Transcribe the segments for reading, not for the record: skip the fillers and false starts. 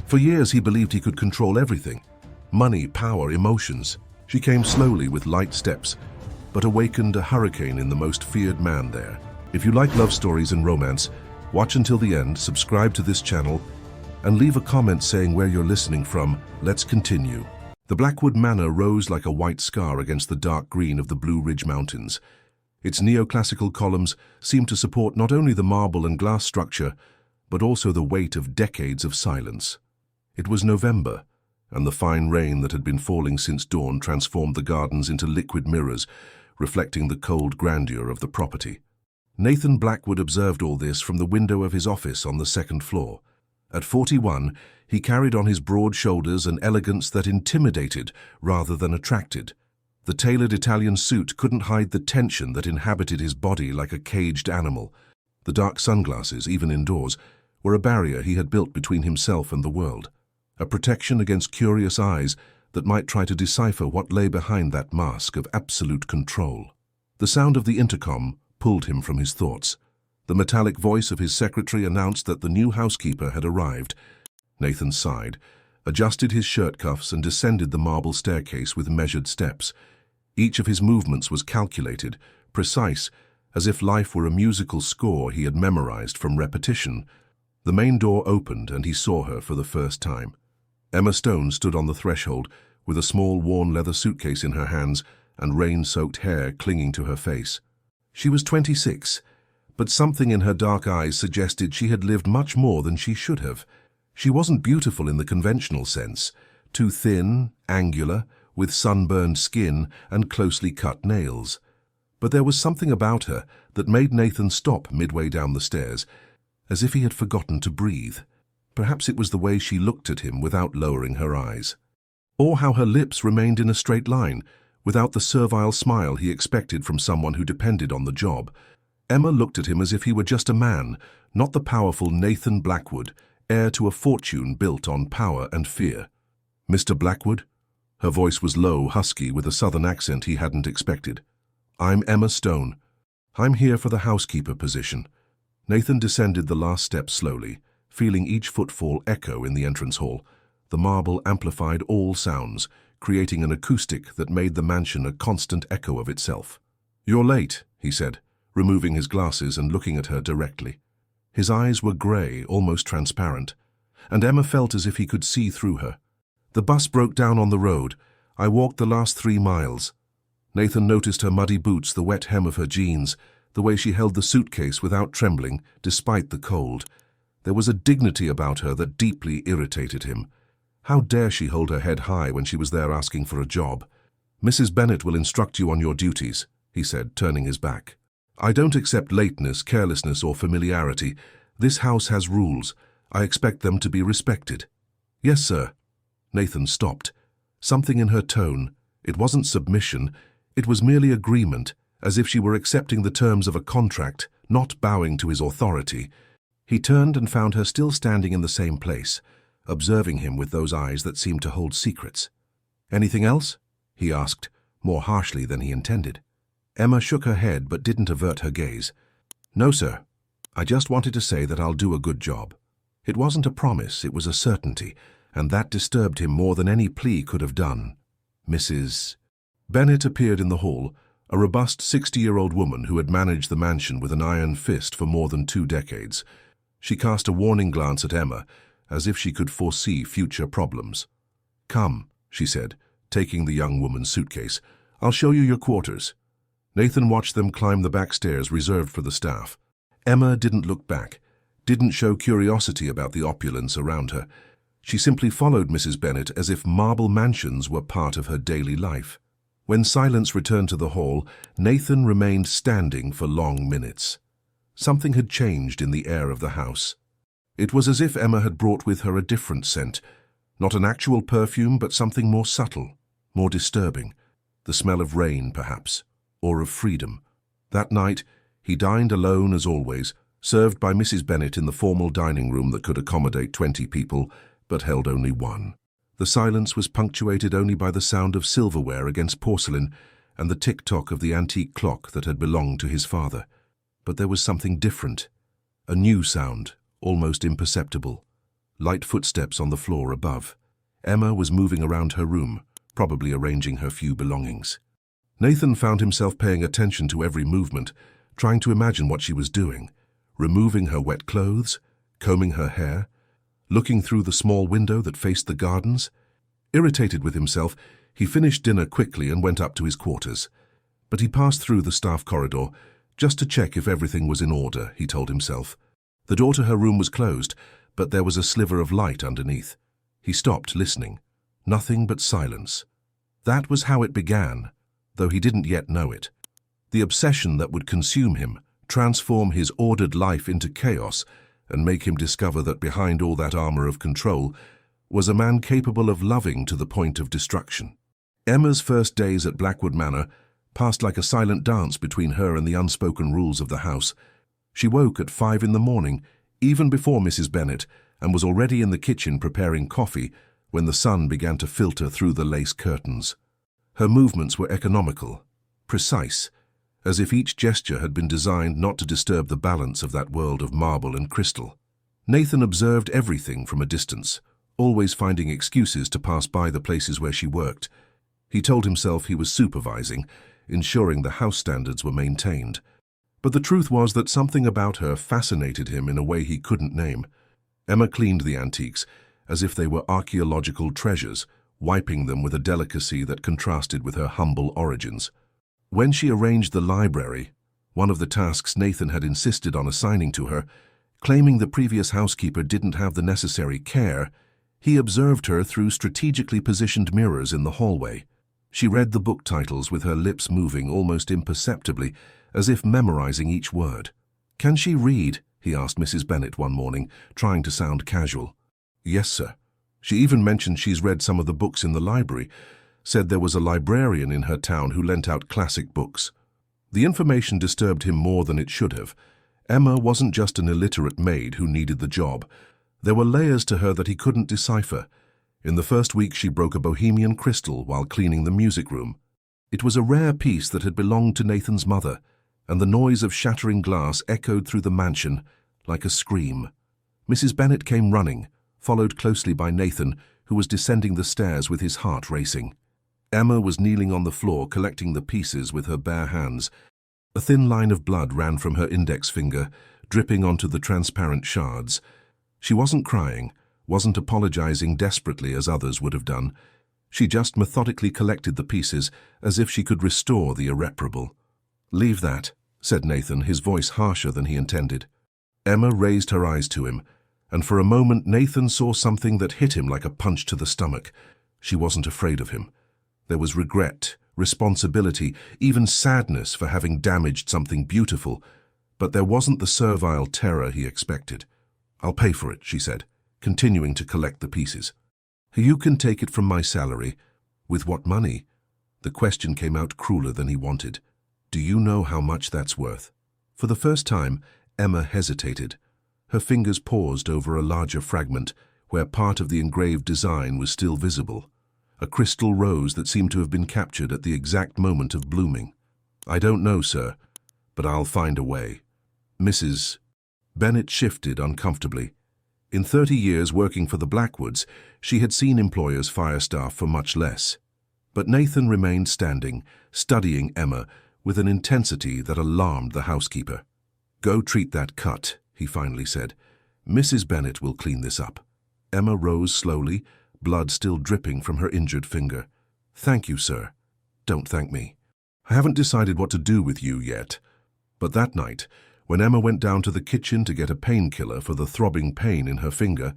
For years he believed he could control everything. Money, power, emotions. She came slowly with light steps, but awakened a hurricane in the most feared man there. If you like love stories and romance, watch until the end, subscribe to this channel, and leave a comment saying where you're listening from. Let's continue. The Blackwood Manor rose like a white scar against the dark green of the Blue Ridge Mountains. Its neoclassical columns seemed to support not only the marble and glass structure, but also the weight of decades of silence. It was November, and the fine rain that had been falling since dawn transformed the gardens into liquid mirrors, reflecting the cold grandeur of the property. Nathan Blackwood observed all this from the window of his office on the second floor. At 41, he carried on his broad shoulders an elegance that intimidated rather than attracted. The tailored Italian suit couldn't hide the tension that inhabited his body like a caged animal. The dark sunglasses, even indoors, were a barrier he had built between himself and the world, a protection against curious eyes that might try to decipher what lay behind that mask of absolute control. The sound of the intercom pulled him from his thoughts. The metallic voice of his secretary announced that the new housekeeper had arrived. Nathan sighed, adjusted his shirt cuffs, and descended the marble staircase with measured steps. Each of his movements was calculated, precise, as if life were a musical score he had memorized from repetition. The main door opened and he saw her for the first time. Emma Stone stood on the threshold with a small worn leather suitcase in her hands and rain-soaked hair clinging to her face. She was 26, but something in her dark eyes suggested she had lived much more than she should have. She wasn't beautiful in the conventional sense, too thin, angular, with sunburned skin and closely cut nails. But there was something about her that made Nathan stop midway down the stairs, as if he had forgotten to breathe. Perhaps it was the way she looked at him without lowering her eyes, or how her lips remained in a straight line, without the servile smile he expected from someone who depended on the job. Emma looked at him as if he were just a man, not the powerful Nathan Blackwood, heir to a fortune built on power and fear. "Mr. Blackwood?" Her voice was low, husky, with a southern accent he hadn't expected. "I'm Emma Stone. I'm here for the housekeeper position." Nathan descended the last step slowly, feeling each footfall echo in the entrance hall. The marble amplified all sounds, creating an acoustic that made the mansion a constant echo of itself. "You're late," he said, removing his glasses and looking at her directly. His eyes were grey, almost transparent, and Emma felt as if he could see through her. "The bus broke down on the road. I walked the last 3 miles. Nathan noticed her muddy boots, the wet hem of her jeans, the way she held the suitcase without trembling, despite the cold. There was a dignity about her that deeply irritated him. How dare she hold her head high when she was there asking for a job? "Mrs. Bennet will instruct you on your duties," he said, turning his back. "I don't accept lateness, carelessness, or familiarity. This house has rules. I expect them to be respected." "Yes, sir." Nathan stopped. Something in her tone. It wasn't submission. It was merely agreement, as if she were accepting the terms of a contract, not bowing to his authority. He turned and found her still standing in the same place, observing him with those eyes that seemed to hold secrets. "Anything else?" he asked, more harshly than he intended. Emma shook her head but didn't avert her gaze. "No, sir. I just wanted to say that I'll do a good job." It wasn't a promise, it was a certainty, and that disturbed him more than any plea could have done. Mrs. Bennet appeared in the hall, a robust 60-year-old woman who had managed the mansion with an iron fist for more than 2 decades. She cast a warning glance at Emma, as if she could foresee future problems. "Come," she said, taking the young woman's suitcase. "I'll show you your quarters." Nathan watched them climb the back stairs reserved for the staff. Emma didn't look back, didn't show curiosity about the opulence around her. She simply followed Mrs. Bennet as if marble mansions were part of her daily life. When silence returned to the hall, Nathan remained standing for long minutes. Something had changed in the air of the house. It was as if Emma had brought with her a different scent, not an actual perfume, but something more subtle, more disturbing. The smell of rain, perhaps, or of freedom. That night, he dined alone as always, served by Mrs. Bennet in the formal dining room that could accommodate 20 people, but held only 1. The silence was punctuated only by the sound of silverware against porcelain and the tick-tock of the antique clock that had belonged to his father. But there was something different, a new sound, almost imperceptible, Light footsteps on the floor above. Emma was moving around her room, probably arranging her few belongings. Nathan found himself paying attention to every movement, trying to imagine what she was doing, removing her wet clothes, combing her hair, looking through the small window that faced the gardens. Irritated with himself, he finished dinner quickly and went up to his quarters. But he passed through the staff corridor just to check if everything was in order, he told himself. The door to her room was closed, but there was a sliver of light underneath. He stopped, listening. Nothing but silence. That was how it began, though he didn't yet know it. The obsession that would consume him, transform his ordered life into chaos, and make him discover that behind all that armor of control was a man capable of loving to the point of destruction. Emma's first days at Blackwood Manor passed like a silent dance between her and the unspoken rules of the house. She woke at 5 in the morning, even before Mrs. Bennet, and was already in the kitchen preparing coffee when the sun began to filter through the lace curtains. Her movements were economical, precise, as if each gesture had been designed not to disturb the balance of that world of marble and crystal. Nathan observed everything from a distance, always finding excuses to pass by the places where she worked. He told himself he was supervising, ensuring the house standards were maintained. But the truth was that something about her fascinated him in a way he couldn't name. Emma cleaned the antiques as if they were archaeological treasures, wiping them with a delicacy that contrasted with her humble origins. When she arranged the library, one of the tasks Nathan had insisted on assigning to her, claiming the previous housekeeper didn't have the necessary care, he observed her through strategically positioned mirrors in the hallway. She read the book titles with her lips moving almost imperceptibly, as if memorizing each word. "Can she read?" he asked Mrs. Bennet one morning, trying to sound casual. "Yes, sir. She even mentioned she's read some of the books in the library, said there was a librarian in her town who lent out classic books." The information disturbed him more than it should have. Emma wasn't just an illiterate maid who needed the job. There were layers to her that he couldn't decipher. In the first week she broke a bohemian crystal while cleaning the music room. It was a rare piece that had belonged to Nathan's mother, and the noise of shattering glass echoed through the mansion like a scream. Mrs. Bennet came running, followed closely by Nathan, who was descending the stairs with his heart racing. Emma was kneeling on the floor collecting the pieces with her bare hands. A thin line of blood ran from her index finger, dripping onto the transparent shards. She wasn't crying, wasn't apologizing desperately as others would have done. She just methodically collected the pieces as if she could restore the irreparable. "Leave that," said Nathan, his voice harsher than he intended. Emma raised her eyes to him, and for a moment Nathan saw something that hit him like a punch to the stomach. She wasn't afraid of him. There was regret, responsibility, even sadness for having damaged something beautiful, but there wasn't the servile terror he expected. "I'll pay for it," she said, continuing to collect the pieces. "You can take it from my salary." "With what money?" The question came out crueler than he wanted. "Do you know how much that's worth?" For the first time, Emma hesitated. Her fingers paused over a larger fragment, where part of the engraved design was still visible. A crystal rose that seemed to have been captured at the exact moment of blooming. "I don't know, sir, but I'll find a way." Mrs. Bennet shifted uncomfortably. In 30 years working for the Blackwoods, she had seen employers fire staff for much less. But Nathan remained standing, studying Emma with an intensity that alarmed the housekeeper. "Go treat that cut," he finally said. "Mrs. Bennet will clean this up." Emma rose slowly, blood still dripping from her injured finger. "Thank you, sir." "Don't thank me. I haven't decided what to do with you yet." But that night, when Emma went down to the kitchen to get a painkiller for the throbbing pain in her finger,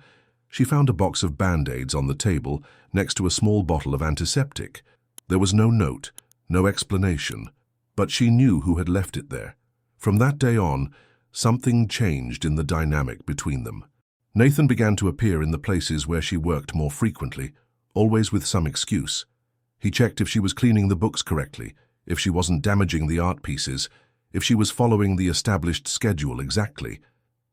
she found a box of Band-Aids on the table next to a small bottle of antiseptic. There was no note, no explanation, but she knew who had left it there. From that day on, something changed in the dynamic between them. Nathan began to appear in the places where she worked more frequently, always with some excuse. He checked if she was cleaning the books correctly, if she wasn't damaging the art pieces, if she was following the established schedule exactly.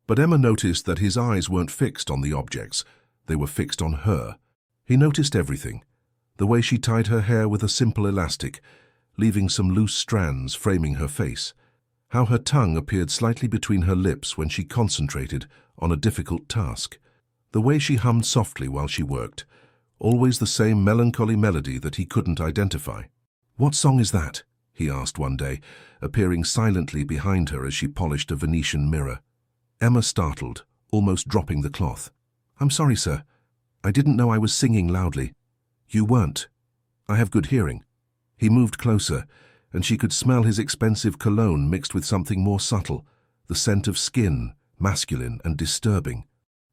But Emma noticed that his eyes weren't fixed on the objects, they were fixed on her. He noticed everything. The way she tied her hair with a simple elastic, leaving some loose strands framing her face. How her tongue appeared slightly between her lips when she concentrated on a difficult task. The way she hummed softly while she worked, always the same melancholy melody that he couldn't identify. "What song is that?" he asked one day, appearing silently behind her as she polished a Venetian mirror. Emma startled, almost dropping the cloth. "I'm sorry, sir. I didn't know I was singing loudly." "You weren't. I have good hearing." He moved closer, and she could smell his expensive cologne mixed with something more subtle, the scent of skin, masculine and disturbing.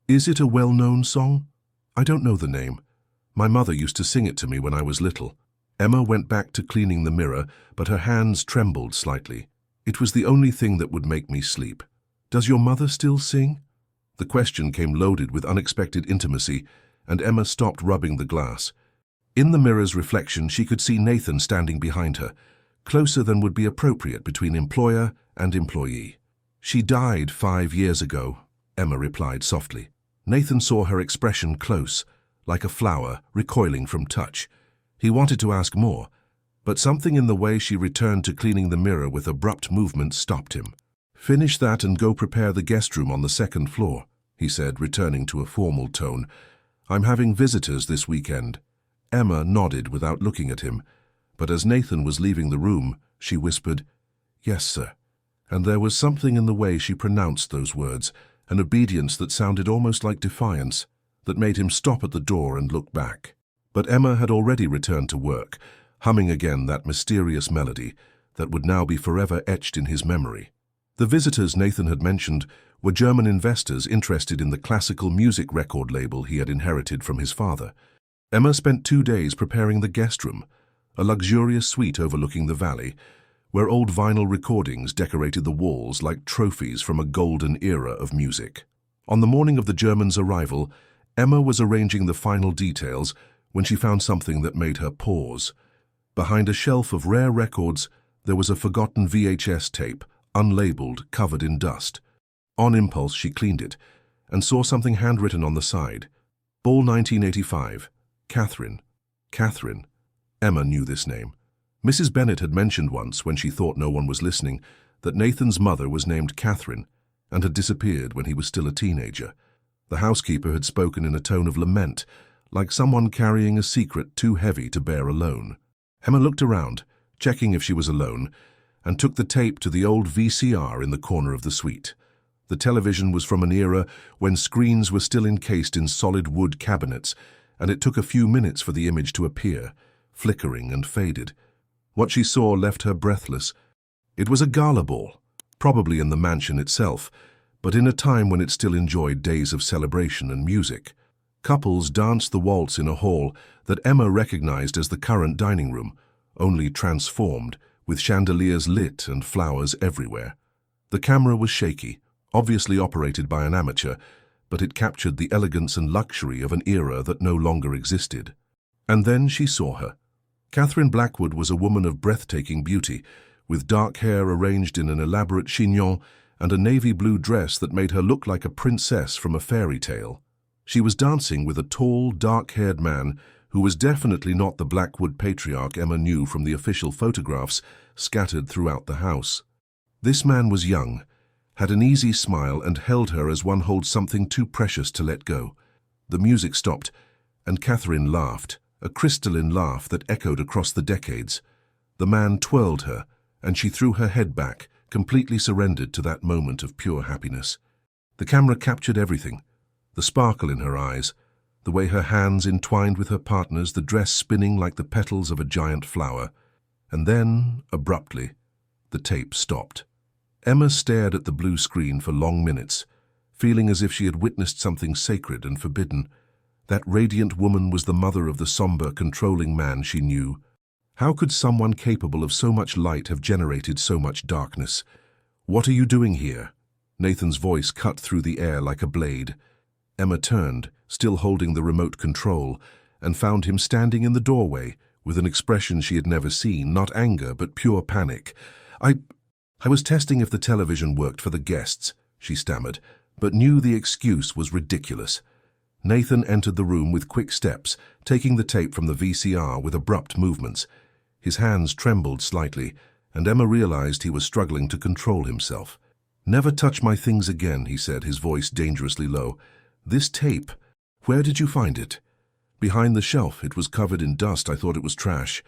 "Is it a well-known song?" "I don't know the name. My mother used to sing it to me when I was little." Emma went back to cleaning the mirror, but her hands trembled slightly. "It was the only thing that would make me sleep." "Does your mother still sing?" The question came loaded with unexpected intimacy, and Emma stopped rubbing the glass. In the mirror's reflection, she could see Nathan standing behind her, closer than would be appropriate between employer and employee. "She died 5 years ago," Emma replied softly. Nathan saw her expression close, like a flower recoiling from touch. He wanted to ask more, but something in the way she returned to cleaning the mirror with abrupt movement stopped him. "Finish that and go prepare the guest room on the 2nd floor," he said, returning to a formal tone. "I'm having visitors this weekend." Emma nodded without looking at him, but as Nathan was leaving the room, she whispered, "Yes, sir." And there was something in the way she pronounced those words, an obedience that sounded almost like defiance, that made him stop at the door and look back. But Emma had already returned to work, humming again that mysterious melody that would now be forever etched in his memory. The visitors Nathan had mentioned were German investors interested in the classical music record label he had inherited from his father. Emma spent 2 days preparing the guest room, a luxurious suite overlooking the valley, where old vinyl recordings decorated the walls like trophies from a golden era of music. On the morning of the Germans' arrival, Emma was arranging the final details when she found something that made her pause. Behind a shelf of rare records, there was a forgotten VHS tape, unlabeled, covered in dust. On impulse, she cleaned it and saw something handwritten on the side. "Ball 1985. Catherine." Catherine. Emma knew this name. Mrs. Bennet had mentioned once, when she thought no one was listening, that Nathan's mother was named Catherine and had disappeared when he was still a teenager. The housekeeper had spoken in a tone of lament, like someone carrying a secret too heavy to bear alone. Emma looked around, checking if she was alone, and took the tape to the old VCR in the corner of the suite. The television was from an era when screens were still encased in solid wood cabinets, and it took a few minutes for the image to appear, flickering and faded. What she saw left her breathless. It was a gala ball, probably in the mansion itself, but in a time when it still enjoyed days of celebration and music. Couples danced the waltz in a hall that Emma recognized as the current dining room, only transformed, with chandeliers lit and flowers everywhere. The camera was shaky, obviously operated by an amateur, but it captured the elegance and luxury of an era that no longer existed. And then she saw her. Catherine Blackwood was a woman of breathtaking beauty, with dark hair arranged in an elaborate chignon and a navy blue dress that made her look like a princess from a fairy tale. She was dancing with a tall, dark-haired man who was definitely not the Blackwood patriarch Emma knew from the official photographs scattered throughout the house. This man was young, had an easy smile, and held her as one holds something too precious to let go. The music stopped, and Catherine laughed, a crystalline laugh that echoed across the decades. The man twirled her, and she threw her head back, completely surrendered to that moment of pure happiness. The camera captured everything, the sparkle in her eyes, the way her hands entwined with her partner's, the dress spinning like the petals of a giant flower. And then, abruptly, the tape stopped. Emma stared at the blue screen for long minutes, feeling as if she had witnessed something sacred and forbidden. That radiant woman was the mother of the somber, controlling man she knew. How could someone capable of so much light have generated so much darkness? "What are you doing here?" Nathan's voice cut through the air like a blade. Emma turned, still holding the remote control, and found him standing in the doorway with an expression she had never seen, not anger but pure panic. I was testing if the television worked for the guests," she stammered, but knew the excuse was ridiculous. Nathan entered the room with quick steps, taking the tape from the VCR with abrupt movements. His hands trembled slightly, and Emma realized he was struggling to control himself. "Never touch my things again," he said, his voice dangerously low. "This tape, Where did you find it? Behind the shelf. It was covered in dust. I thought it was trash.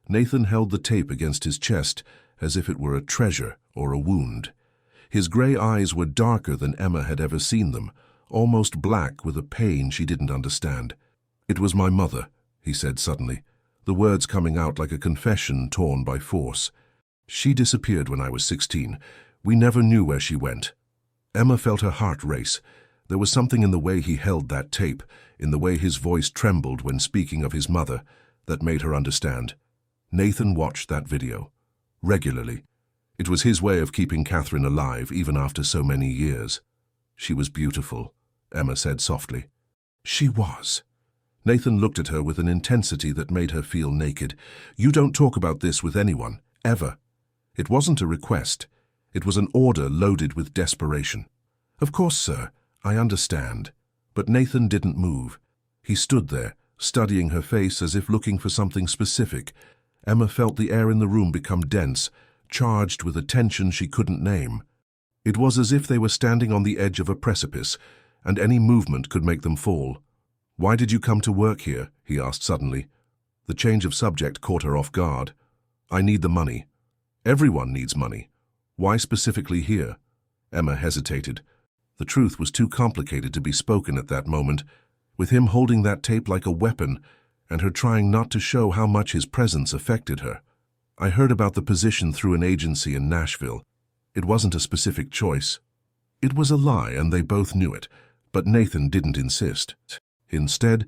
Nathan held the tape against his chest as if it were a treasure or a wound. His grey eyes were darker than Emma had ever seen them, almost black with a pain she didn't understand. It was my mother, he said suddenly, the words coming out like a confession torn by force. She disappeared when I was 16. We never knew where she went. Emma felt her heart race. There was something in the way he held that tape, in the way his voice trembled when speaking of his mother, that made her understand. Nathan watched that video. Regularly. It was his way of keeping Catherine alive even after so many years. She was beautiful, Emma said softly. She was. Nathan looked at her with an intensity that made her feel naked. You don't talk about this with anyone, ever. It wasn't a request. It was an order loaded with desperation. Of course, sir, I understand. But Nathan didn't move. He stood there, studying her face as if looking for something specific. Emma felt the air in the room become dense, charged with a tension she couldn't name. It was as if they were standing on the edge of a precipice, and any movement could make them fall. Why did you come to work here? He asked suddenly. The change of subject caught her off guard. I need the money. Everyone needs money. Why specifically here? Emma hesitated. The truth was too complicated to be spoken at that moment, with him holding that tape like a weapon, and her trying not to show how much his presence affected her. I heard about the position through an agency in Nashville. It wasn't a specific choice. It was a lie, and they both knew it, but Nathan didn't insist. Instead,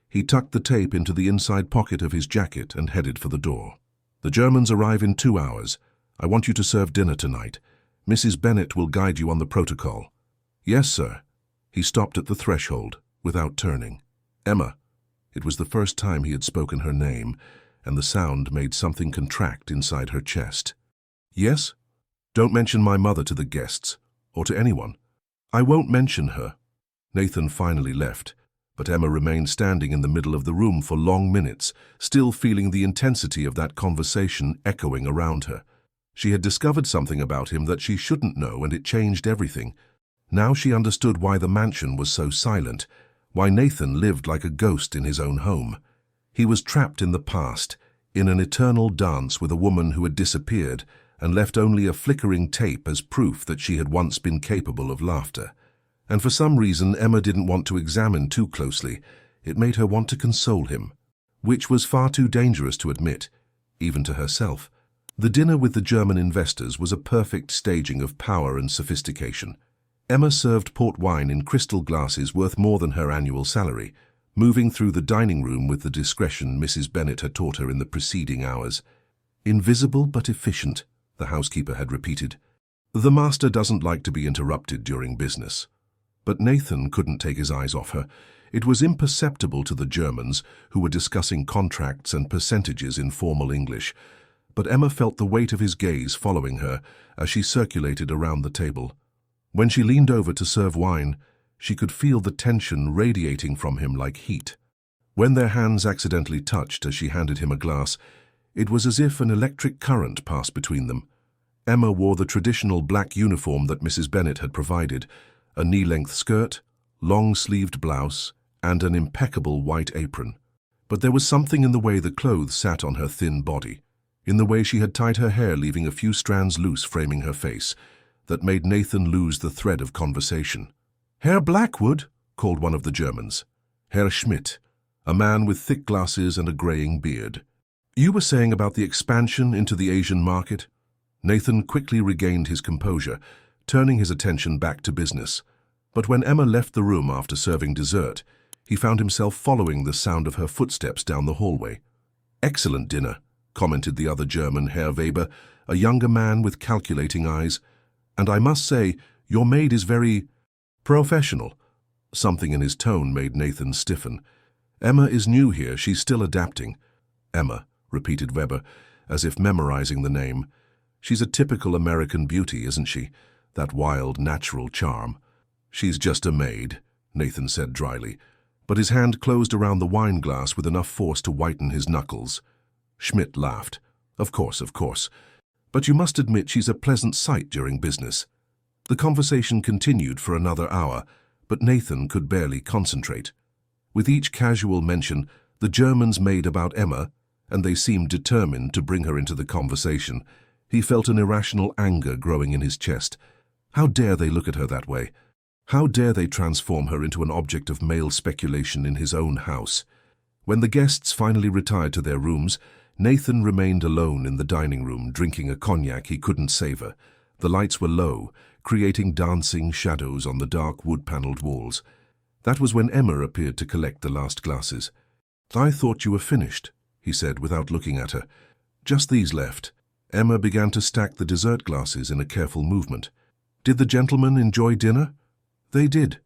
he tucked the tape into the inside pocket of his jacket and headed for the door. The Germans arrive in 2 hours. I want you to serve dinner tonight. Mrs. Bennet will guide you on the protocol. Yes, sir. He stopped at the threshold, without turning. Emma. It was the first time he had spoken her name, and the sound made something contract inside her chest. Yes? Don't mention my mother to the guests, or to anyone. I won't mention her. Nathan finally left, but Emma remained standing in the middle of the room for long minutes, still feeling the intensity of that conversation echoing around her. She had discovered something about him that she shouldn't know, and it changed everything. Now she understood why the mansion was so silent, why Nathan lived like a ghost in his own home. He was trapped in the past, in an eternal dance with a woman who had disappeared and left only a flickering tape as proof that she had once been capable of laughter. And for some reason Emma didn't want to examine too closely. It made her want to console him, which was far too dangerous to admit, even to herself. The dinner with the German investors was a perfect staging of power and sophistication. Emma served port wine in crystal glasses worth more than her annual salary, moving through the dining room with the discretion Mrs. Bennet had taught her in the preceding hours. Invisible but efficient, the housekeeper had repeated. The master doesn't like to be interrupted during business. But Nathan couldn't take his eyes off her. It was imperceptible to the Germans, who were discussing contracts and percentages in formal English. But Emma felt the weight of his gaze following her as she circulated around the table. When she leaned over to serve wine, she could feel the tension radiating from him like heat. When their hands accidentally touched as she handed him a glass, it was as if an electric current passed between them. Emma wore the traditional black uniform that Mrs. Bennet had provided, a knee-length skirt, long-sleeved blouse, and an impeccable white apron. But there was something in the way the clothes sat on her thin body, in the way she had tied her hair leaving a few strands loose framing her face, that made Nathan lose the thread of conversation. Herr Blackwood, called one of the Germans. Herr Schmidt, a man with thick glasses and a greying beard. You were saying about the expansion into the Asian market? Nathan quickly regained his composure, turning his attention back to business. But when Emma left the room after serving dessert, he found himself following the sound of her footsteps down the hallway. Excellent dinner, commented the other German, Herr Weber, a younger man with calculating eyes. And I must say, your maid is very professional. Something in his tone made Nathan stiffen. Emma is new here, she's still adapting. Emma, repeated Weber, as if memorizing the name. She's a typical American beauty, isn't she? That wild, natural charm. She's just a maid, Nathan said dryly, but his hand closed around the wine glass with enough force to whiten his knuckles. Schmidt laughed. Of course. But you must admit she's a pleasant sight during business. The conversation continued for another hour, but Nathan could barely concentrate. With each casual mention, the Germans made about Emma, and they seemed determined to bring her into the conversation. He felt an irrational anger growing in his chest. How dare they look at her that way? How dare they transform her into an object of male speculation in his own house? When the guests finally retired to their rooms, Nathan remained alone in the dining room, drinking a cognac he couldn't savor. The lights were low, creating dancing shadows on the dark wood-paneled walls. That was when Emma appeared to collect the last glasses. "I thought you were finished," he said without looking at her. "Just these left." Emma began to stack the dessert glasses in a careful movement. "Did the gentlemen enjoy dinner?" "They did."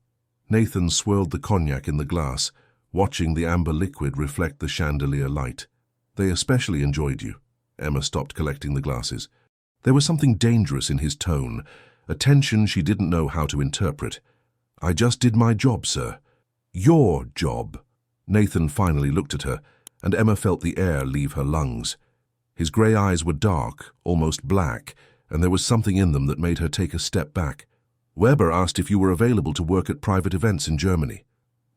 Nathan swirled the cognac in the glass, watching the amber liquid reflect the chandelier light. "They especially enjoyed you." Emma stopped collecting the glasses. There was something dangerous in his tone, a tension she didn't know how to interpret. "I just did my job, sir." "Your job." Nathan finally looked at her, and Emma felt the air leave her lungs. His grey eyes were dark, almost black, and there was something in them that made her take a step back. "Weber asked if you were available to work at private events in Germany."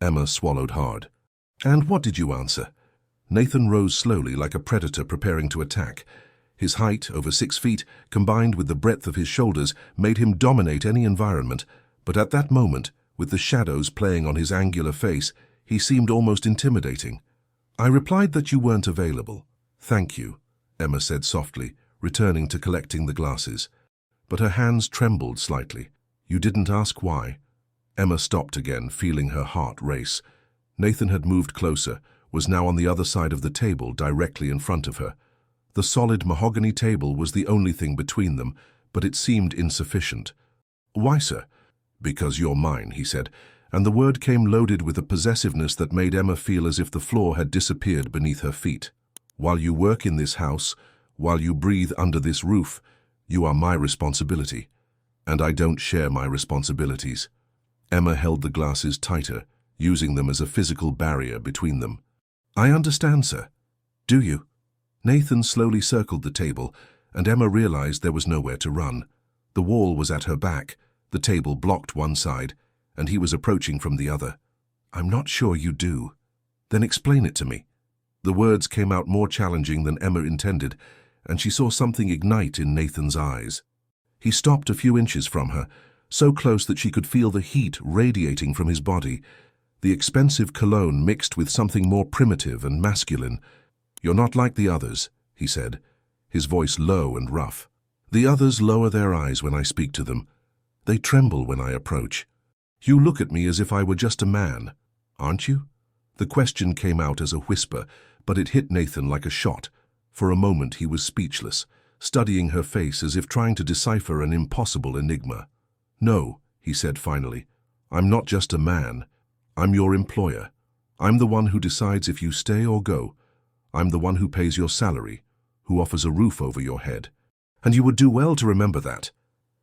Emma swallowed hard. "And what did you answer?" Nathan rose slowly like a predator preparing to attack. His height, over 6 feet, combined with the breadth of his shoulders, made him dominate any environment, but at that moment, with the shadows playing on his angular face, he seemed almost intimidating. "I replied that you weren't available." "Thank you," Emma said softly, returning to collecting the glasses. But her hands trembled slightly. "You didn't ask why?" Emma stopped again, feeling her heart race. Nathan had moved closer, was now on the other side of the table, directly in front of her. The solid mahogany table was the only thing between them, but it seemed insufficient. "Why, sir?" "Because you're mine," he said, and the word came loaded with a possessiveness that made Emma feel as if the floor had disappeared beneath her feet. "While you work in this house, while you breathe under this roof, you are my responsibility, and I don't share my responsibilities." Emma held the glasses tighter, using them as a physical barrier between them. "I understand, sir." "Do you?" Nathan slowly circled the table, and Emma realized there was nowhere to run. The wall was at her back, the table blocked one side, and he was approaching from the other. "I'm not sure you do." "Then explain it to me." The words came out more challenging than Emma intended, and she saw something ignite in Nathan's eyes. He stopped a few inches from her, so close that she could feel the heat radiating from his body. The expensive cologne mixed with something more primitive and masculine. "You're not like the others," he said, his voice low and rough. "The others lower their eyes when I speak to them. They tremble when I approach. You look at me as if I were just a man, aren't you?" The question came out as a whisper, but it hit Nathan like a shot. For a moment he was speechless, studying her face as if trying to decipher an impossible enigma. "No," he said finally, "I'm not just a man. I'm your employer. I'm the one who decides if you stay or go. I'm the one who pays your salary, who offers a roof over your head. And you would do well to remember that."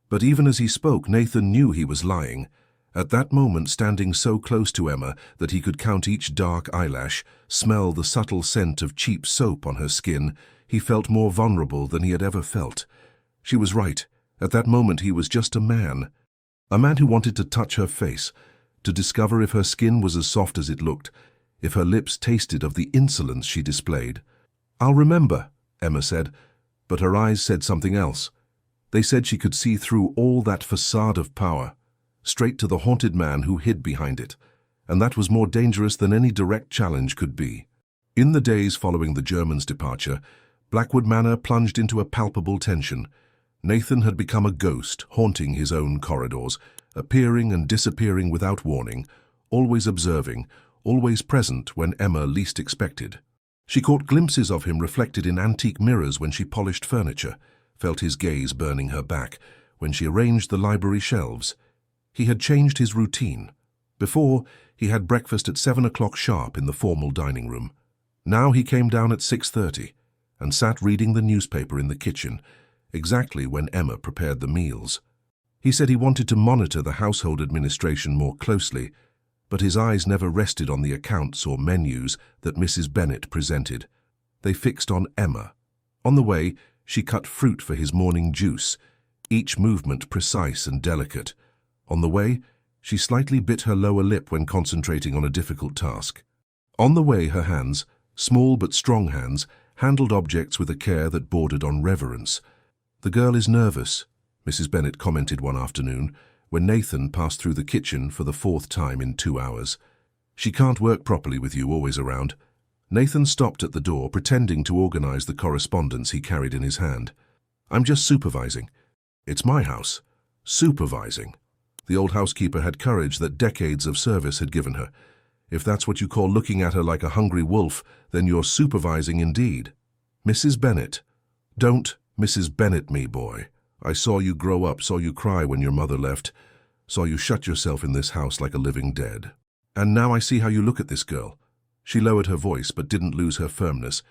But even as he spoke, Nathan knew he was lying. At that moment, standing so close to Emma that he could count each dark eyelash, smell the subtle scent of cheap soap on her skin, he felt more vulnerable than he had ever felt. She was right. At that moment he was just a man. A man who wanted to touch her face, to discover if her skin was as soft as it looked, if her lips tasted of the insolence she displayed. "I'll remember," Emma said, but her eyes said something else. They said she could see through all that facade of power, straight to the haunted man who hid behind it, and that was more dangerous than any direct challenge could be. In the days following the Germans' departure, Blackwood Manor plunged into a palpable tension. Nathan had become a ghost, haunting his own corridors, appearing and disappearing without warning, always observing, always present when Emma least expected. She caught glimpses of him reflected in antique mirrors when she polished furniture, felt his gaze burning her back when she arranged the library shelves. He had changed his routine. Before, he had breakfast at 7 o'clock sharp in the formal dining room. Now he came down at 6:30 and sat reading the newspaper in the kitchen, exactly when Emma prepared the meals. He said he wanted to monitor the household administration more closely, but his eyes never rested on the accounts or menus that Mrs. Bennet presented. They fixed on Emma. On the way, she cut fruit for his morning juice, each movement precise and delicate. On the way, She slightly bit her lower lip when concentrating on a difficult task. On the way, her hands, small but strong hands, handled objects with a care that bordered on reverence. "The girl is nervous," Mrs. Bennet commented one afternoon, when Nathan passed through the kitchen for the 4th time in 2 hours. "She can't work properly with you always around." Nathan stopped at the door, pretending to organize the correspondence he carried in his hand. "I'm just supervising." "It's my house." Supervising. The old housekeeper had courage that decades of service had given her. "If that's what you call looking at her like a hungry wolf, then you're supervising indeed." "Mrs. Bennet." "Don't Mrs. Bennet me, boy. I saw you grow up, saw you cry when your mother left, saw you shut yourself in this house like a living dead. And now I see how you look at this girl." She lowered her voice but didn't lose her firmness.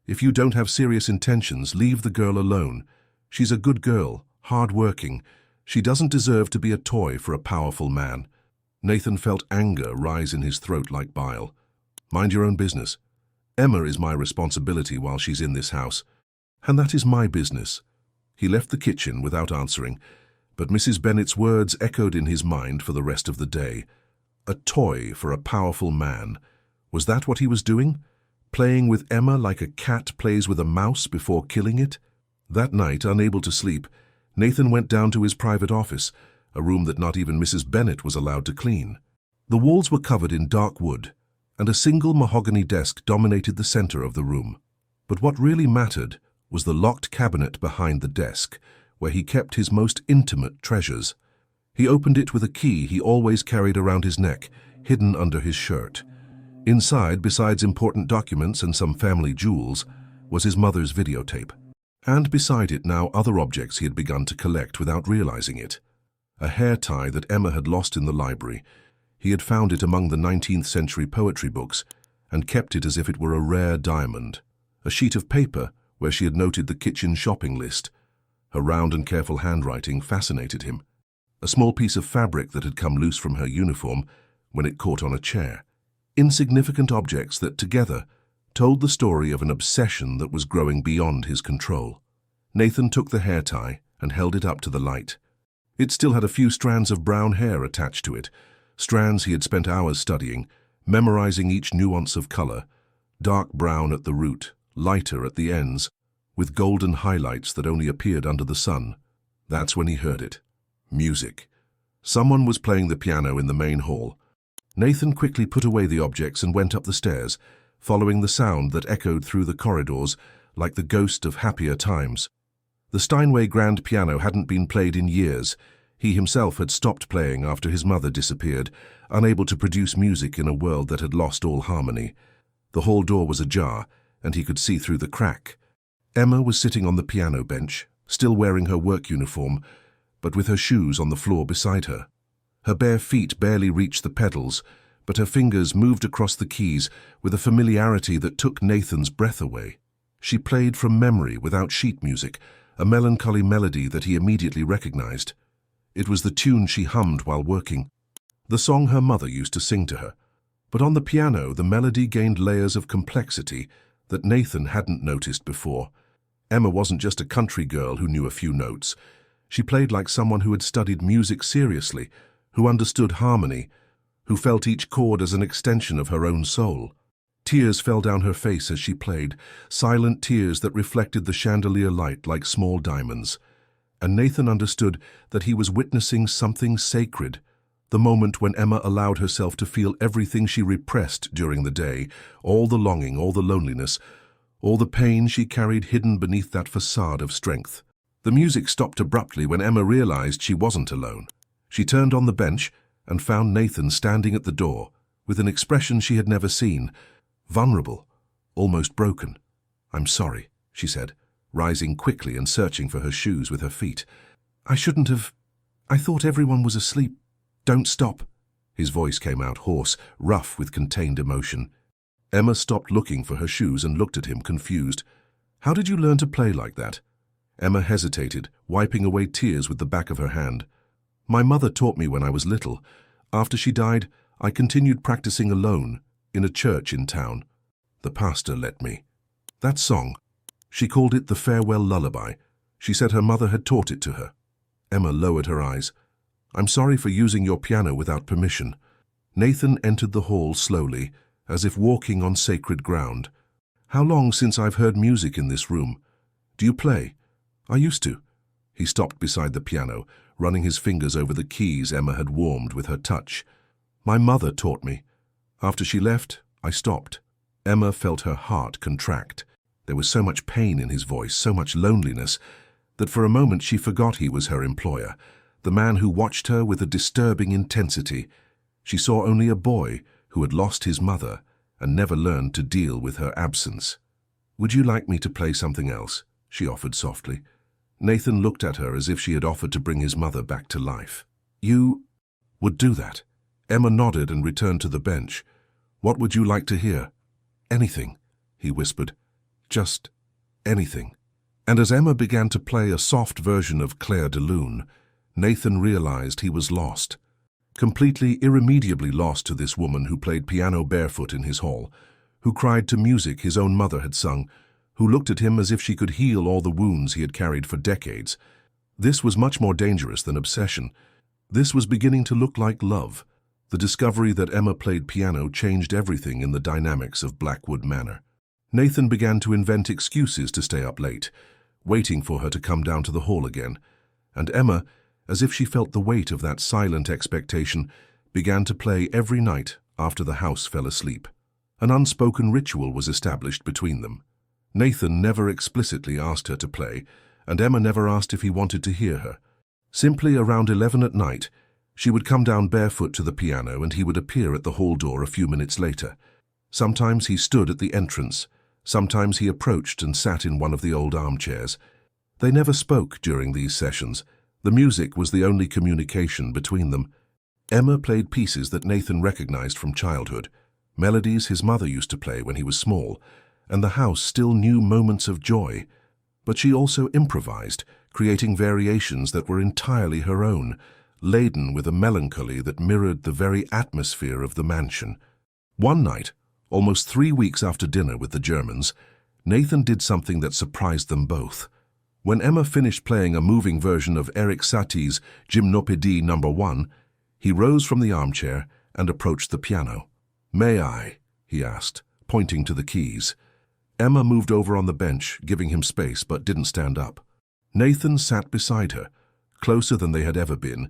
"If you don't have serious intentions, leave the girl alone. She's a good girl, hard-working. She doesn't deserve to be a toy for a powerful man." Nathan felt anger rise in his throat like bile. "Mind your own business. Emma is my responsibility while she's in this house. And that is my business." He left the kitchen without answering, but Mrs. Bennet's words echoed in his mind for the rest of the day. A toy for a powerful man. Was that what he was doing? Playing with Emma like a cat plays with a mouse before killing it? That night, unable to sleep, Nathan went down to his private office, a room that not even Mrs. Bennet was allowed to clean. The walls were covered in dark wood, and a single mahogany desk dominated the center of the room. But what really mattered was the locked cabinet behind the desk, where he kept his most intimate treasures. He opened it with a key he always carried around his neck, hidden under his shirt. Inside, besides important documents and some family jewels, was his mother's videotape. And beside it now other objects he had begun to collect without realizing it. A hair tie that Emma had lost in the library. He had found it among the 19th century poetry books and kept it as if it were a rare diamond. A sheet of paper where she had noted the kitchen shopping list. Her round and careful handwriting fascinated him. A small piece of fabric that had come loose from her uniform when it caught on a chair. Insignificant objects that, together, told the story of an obsession that was growing beyond his control. Nathan took the hair tie and held it up to the light. It still had a few strands of brown hair attached to it, strands he had spent hours studying, memorizing each nuance of color, dark brown at the root, lighter at the ends, with golden highlights that only appeared under the sun. That's when he heard it. Music. Someone was playing the piano in the main hall. Nathan quickly put away the objects and went up the stairs, following the sound that echoed through the corridors like the ghost of happier times. The Steinway grand piano hadn't been played in years. He himself had stopped playing after his mother disappeared, unable to produce music in a world that had lost all harmony. The hall door was ajar, and he could see through the crack. Emma was sitting on the piano bench, still wearing her work uniform, but with her shoes on the floor beside her. Her bare feet barely reached the pedals, but her fingers moved across the keys with a familiarity that took Nathan's breath away. She played from memory without sheet music, a melancholy melody that he immediately recognized. It was the tune she hummed while working, the song her mother used to sing to her. But on the piano, the melody gained layers of complexity that Nathan hadn't noticed before. Emma wasn't just a country girl who knew a few notes. She played like someone who had studied music seriously, who understood harmony, who felt each chord as an extension of her own soul. Tears fell down her face as she played, silent tears that reflected the chandelier light like small diamonds. And Nathan understood that he was witnessing something sacred, the moment when Emma allowed herself to feel everything she repressed during the day, all the longing, all the loneliness, all the pain she carried hidden beneath that facade of strength. The music stopped abruptly when Emma realized she wasn't alone. She turned on the bench and found Nathan standing at the door with an expression she had never seen, vulnerable, almost broken. "I'm sorry," she said, rising quickly and searching for her shoes with her feet. "I shouldn't have. I thought everyone was asleep. Don't stop." His voice came out hoarse, rough with contained emotion. Emma stopped looking for her shoes and looked at him, confused. "How did you learn to play like that?" Emma hesitated, wiping away tears with the back of her hand. "My mother taught me when I was little. After she died, I continued practicing alone, in a church in town. The pastor let me." That song, she called it the farewell lullaby. She said her mother had taught it to her. Emma lowered her eyes. I'm sorry for using your piano without permission." Nathan entered the hall slowly, as if walking on sacred ground. "How long since I've heard music in this room? Do you play?" "I used to." He stopped beside the piano, running his fingers over the keys Emma had warmed with her touch. "My mother taught me. After she left, I stopped." Emma felt her heart contract. There was so much pain in his voice, so much loneliness, that for a moment she forgot he was her employer, the man who watched her with a disturbing intensity. She saw only a boy who had lost his mother and never learned to deal with her absence. "Would you like me to play something else?" she offered softly. Nathan looked at her as if she had offered to bring his mother back to life. "You would do that?" Emma nodded and returned to the bench. "What would you like to hear?" "Anything," he whispered. "Just anything." And as Emma began to play a soft version of Claire de Lune, Nathan realized he was lost. Completely, irremediably lost to this woman who played piano barefoot in his hall, who cried to music his own mother had sung, who looked at him as if she could heal all the wounds he had carried for decades. This was much more dangerous than obsession. This was beginning to look like love. The discovery that Emma played piano changed everything in the dynamics of Blackwood Manor. Nathan began to invent excuses to stay up late, waiting for her to come down to the hall again, and Emma, as if she felt the weight of that silent expectation, began to play every night after the house fell asleep. An unspoken ritual was established between them. Nathan never explicitly asked her to play, and Emma never asked if he wanted to hear her. Simply around 11 at night, she would come down barefoot to the piano and he would appear at the hall door a few minutes later. Sometimes he stood at the entrance, sometimes he approached and sat in one of the old armchairs. They never spoke during these sessions. The music was the only communication between them. Emma played pieces that Nathan recognized from childhood, melodies his mother used to play when he was small, and the house still knew moments of joy. But she also improvised, creating variations that were entirely her own, laden with a melancholy that mirrored the very atmosphere of the mansion. One night, almost 3 weeks after dinner with the Germans, Nathan did something that surprised them both. When Emma finished playing a moving version of Erik Satie's Gymnopédie No. 1, he rose from the armchair and approached the piano. "May I?" he asked, pointing to the keys. Emma moved over on the bench, giving him space, but didn't stand up. Nathan sat beside her, closer than they had ever been,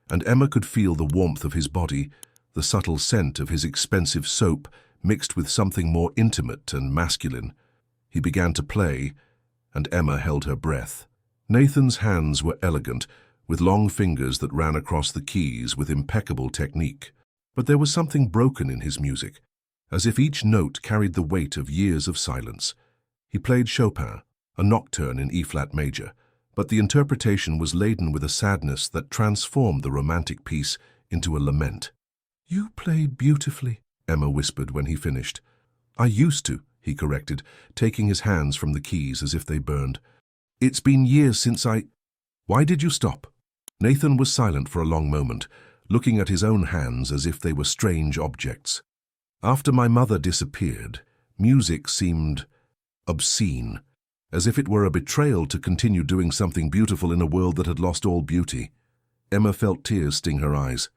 and Emma could feel the warmth of his body, the subtle scent of his expensive soap mixed with something more intimate and masculine. He began to play, and Emma held her breath. Nathan's hands were elegant, with long fingers that ran across the keys with impeccable technique. But there was something broken in his music, as if each note carried the weight of years of silence. He played Chopin, a nocturne in E-flat major, but the interpretation was laden with a sadness that transformed the romantic piece into a lament. "You play beautifully," Emma whispered when he finished. "I used to," he corrected, taking his hands from the keys as if they burned. "It's been years since I—" "Why did you stop?" Nathan was silent for a long moment, looking at his own hands as if they were strange objects. "After my mother disappeared, music seemed obscene, as if it were a betrayal to continue doing something beautiful in a world that had lost all beauty." Emma felt tears sting her eyes.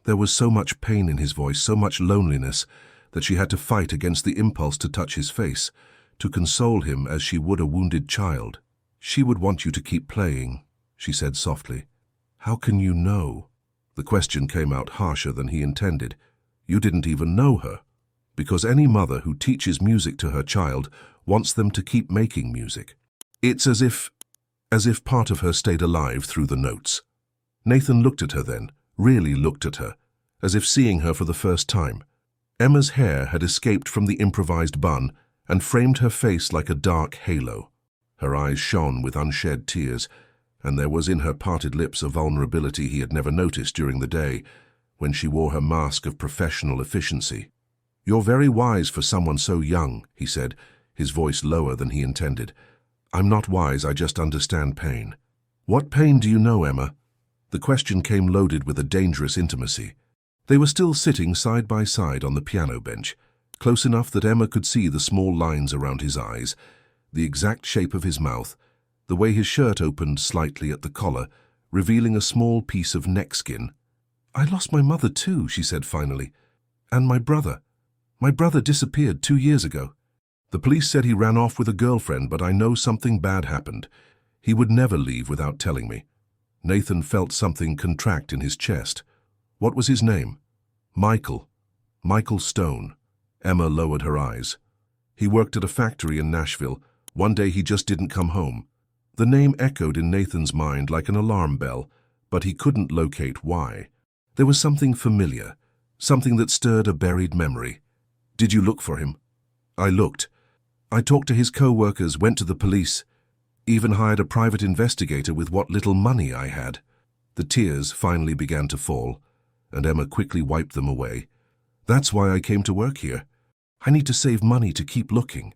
There was so much pain in his voice, so much loneliness, that she had to fight against the impulse to touch his face, to console him as she would a wounded child. "She would want you to keep playing," she said softly. "How can you know?" The question came out harsher than he intended. "You didn't even know her." Because any mother who teaches music to her child wants them to keep making music. It's as if part of her stayed alive through the notes. Nathan looked at her then, really looked at her, as if seeing her for the first time. Emma's hair had escaped from the improvised bun and framed her face like a dark halo. Her eyes shone with unshed tears, and there was in her parted lips a vulnerability he had never noticed during the day, when she wore her mask of professional efficiency. "You're very wise for someone so young," he said, his voice lower than he intended. "I'm not wise, I just understand pain." "What pain do you know, Emma?" The question came loaded with a dangerous intimacy. They were still sitting side by side on the piano bench, close enough that Emma could see the small lines around his eyes, the exact shape of his mouth, the way his shirt opened slightly at the collar, revealing a small piece of neck skin. "I lost my mother too," she said finally. "And my brother. My brother disappeared 2 years ago. The police said he ran off with a girlfriend, but I know something bad happened. He would never leave without telling me." Nathan felt something contract in his chest. "What was his name?" "Michael. Michael Stone." Emma lowered her eyes. "He worked at a factory in Nashville. One day he just didn't come home." The name echoed in Nathan's mind like an alarm bell, but he couldn't locate why. There was something familiar, something that stirred a buried memory. "Did you look for him?" "I looked. I talked to his co-workers, went to the police, even hired a private investigator with what little money I had." The tears finally began to fall, and Emma quickly wiped them away. "That's why I came to work here. I need to save money to keep looking."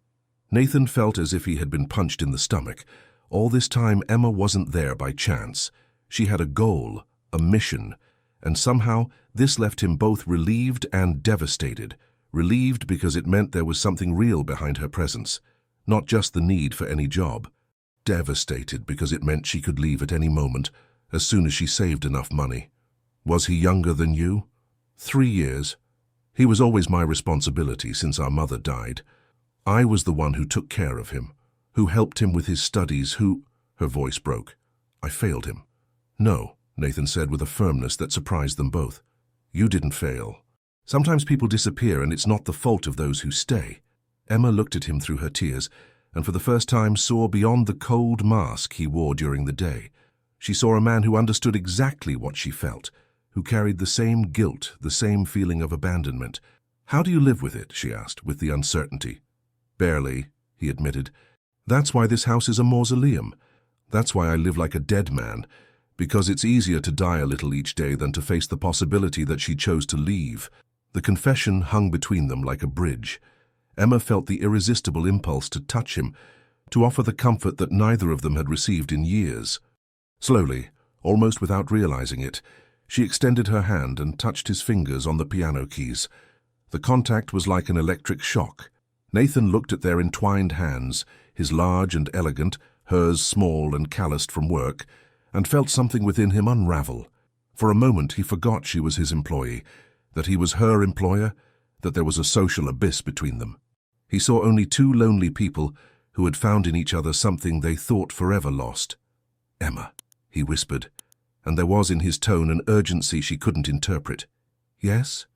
Nathan felt as if he had been punched in the stomach. All this time, Emma wasn't there by chance. She had a goal, a mission, and somehow this left him both relieved and devastated. Relieved because it meant there was something real behind her presence, not just the need for any job. Devastated because it meant she could leave at any moment, as soon as she saved enough money. "Was he younger than you?" 3 years. He was always my responsibility since our mother died. I was the one who took care of him, who helped him with his studies, who—" Her voice broke. "I failed him." "No," Nathan said with a firmness that surprised them both. "You didn't fail. Sometimes people disappear and it's not the fault of those who stay." Emma looked at him through her tears and for the first time saw beyond the cold mask he wore during the day. She saw a man who understood exactly what she felt, who carried the same guilt, the same feeling of abandonment. "How do you live with it?" she asked, with the uncertainty. "Barely," he admitted. "That's why this house is a mausoleum. That's why I live like a dead man, because it's easier to die a little each day than to face the possibility that she chose to leave." The confession hung between them like a bridge. Emma felt the irresistible impulse to touch him, to offer the comfort that neither of them had received in years. Slowly, almost without realizing it, she extended her hand and touched his fingers on the piano keys. The contact was like an electric shock. Nathan looked at their entwined hands, his large and elegant, hers small and calloused from work, and felt something within him unravel. For a moment he forgot she was his employee, that he was her employer, that there was a social abyss between them. He saw only two lonely people who had found in each other something they thought forever lost. "Emma," he whispered, and there was in his tone an urgency she couldn't interpret. "Yes?"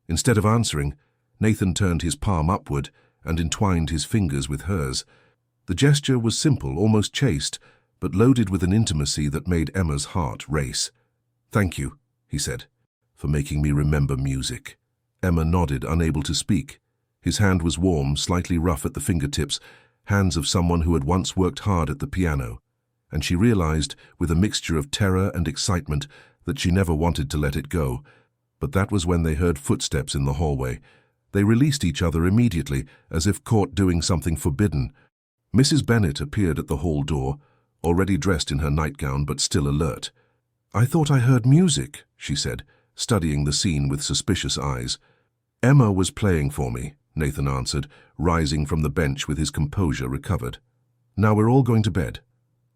Instead of answering, Nathan turned his palm upward and entwined his fingers with hers. The gesture was simple, almost chaste, but loaded with an intimacy that made Emma's heart race. "Thank you," he said, "for making me remember music." Emma nodded, unable to speak. His hand was warm, slightly rough at the fingertips, hands of someone who had once worked hard at the piano, and she realized, with a mixture of terror and excitement, that she never wanted to let it go. But that was when they heard footsteps in the hallway. They released each other immediately, as if caught doing something forbidden. Mrs. Bennet appeared at the hall door, already dressed in her nightgown but still alert. "I thought I heard music," she said, studying the scene with suspicious eyes. "Emma was playing for me," Nathan answered, rising from the bench with his composure recovered. "Now we're all going to bed."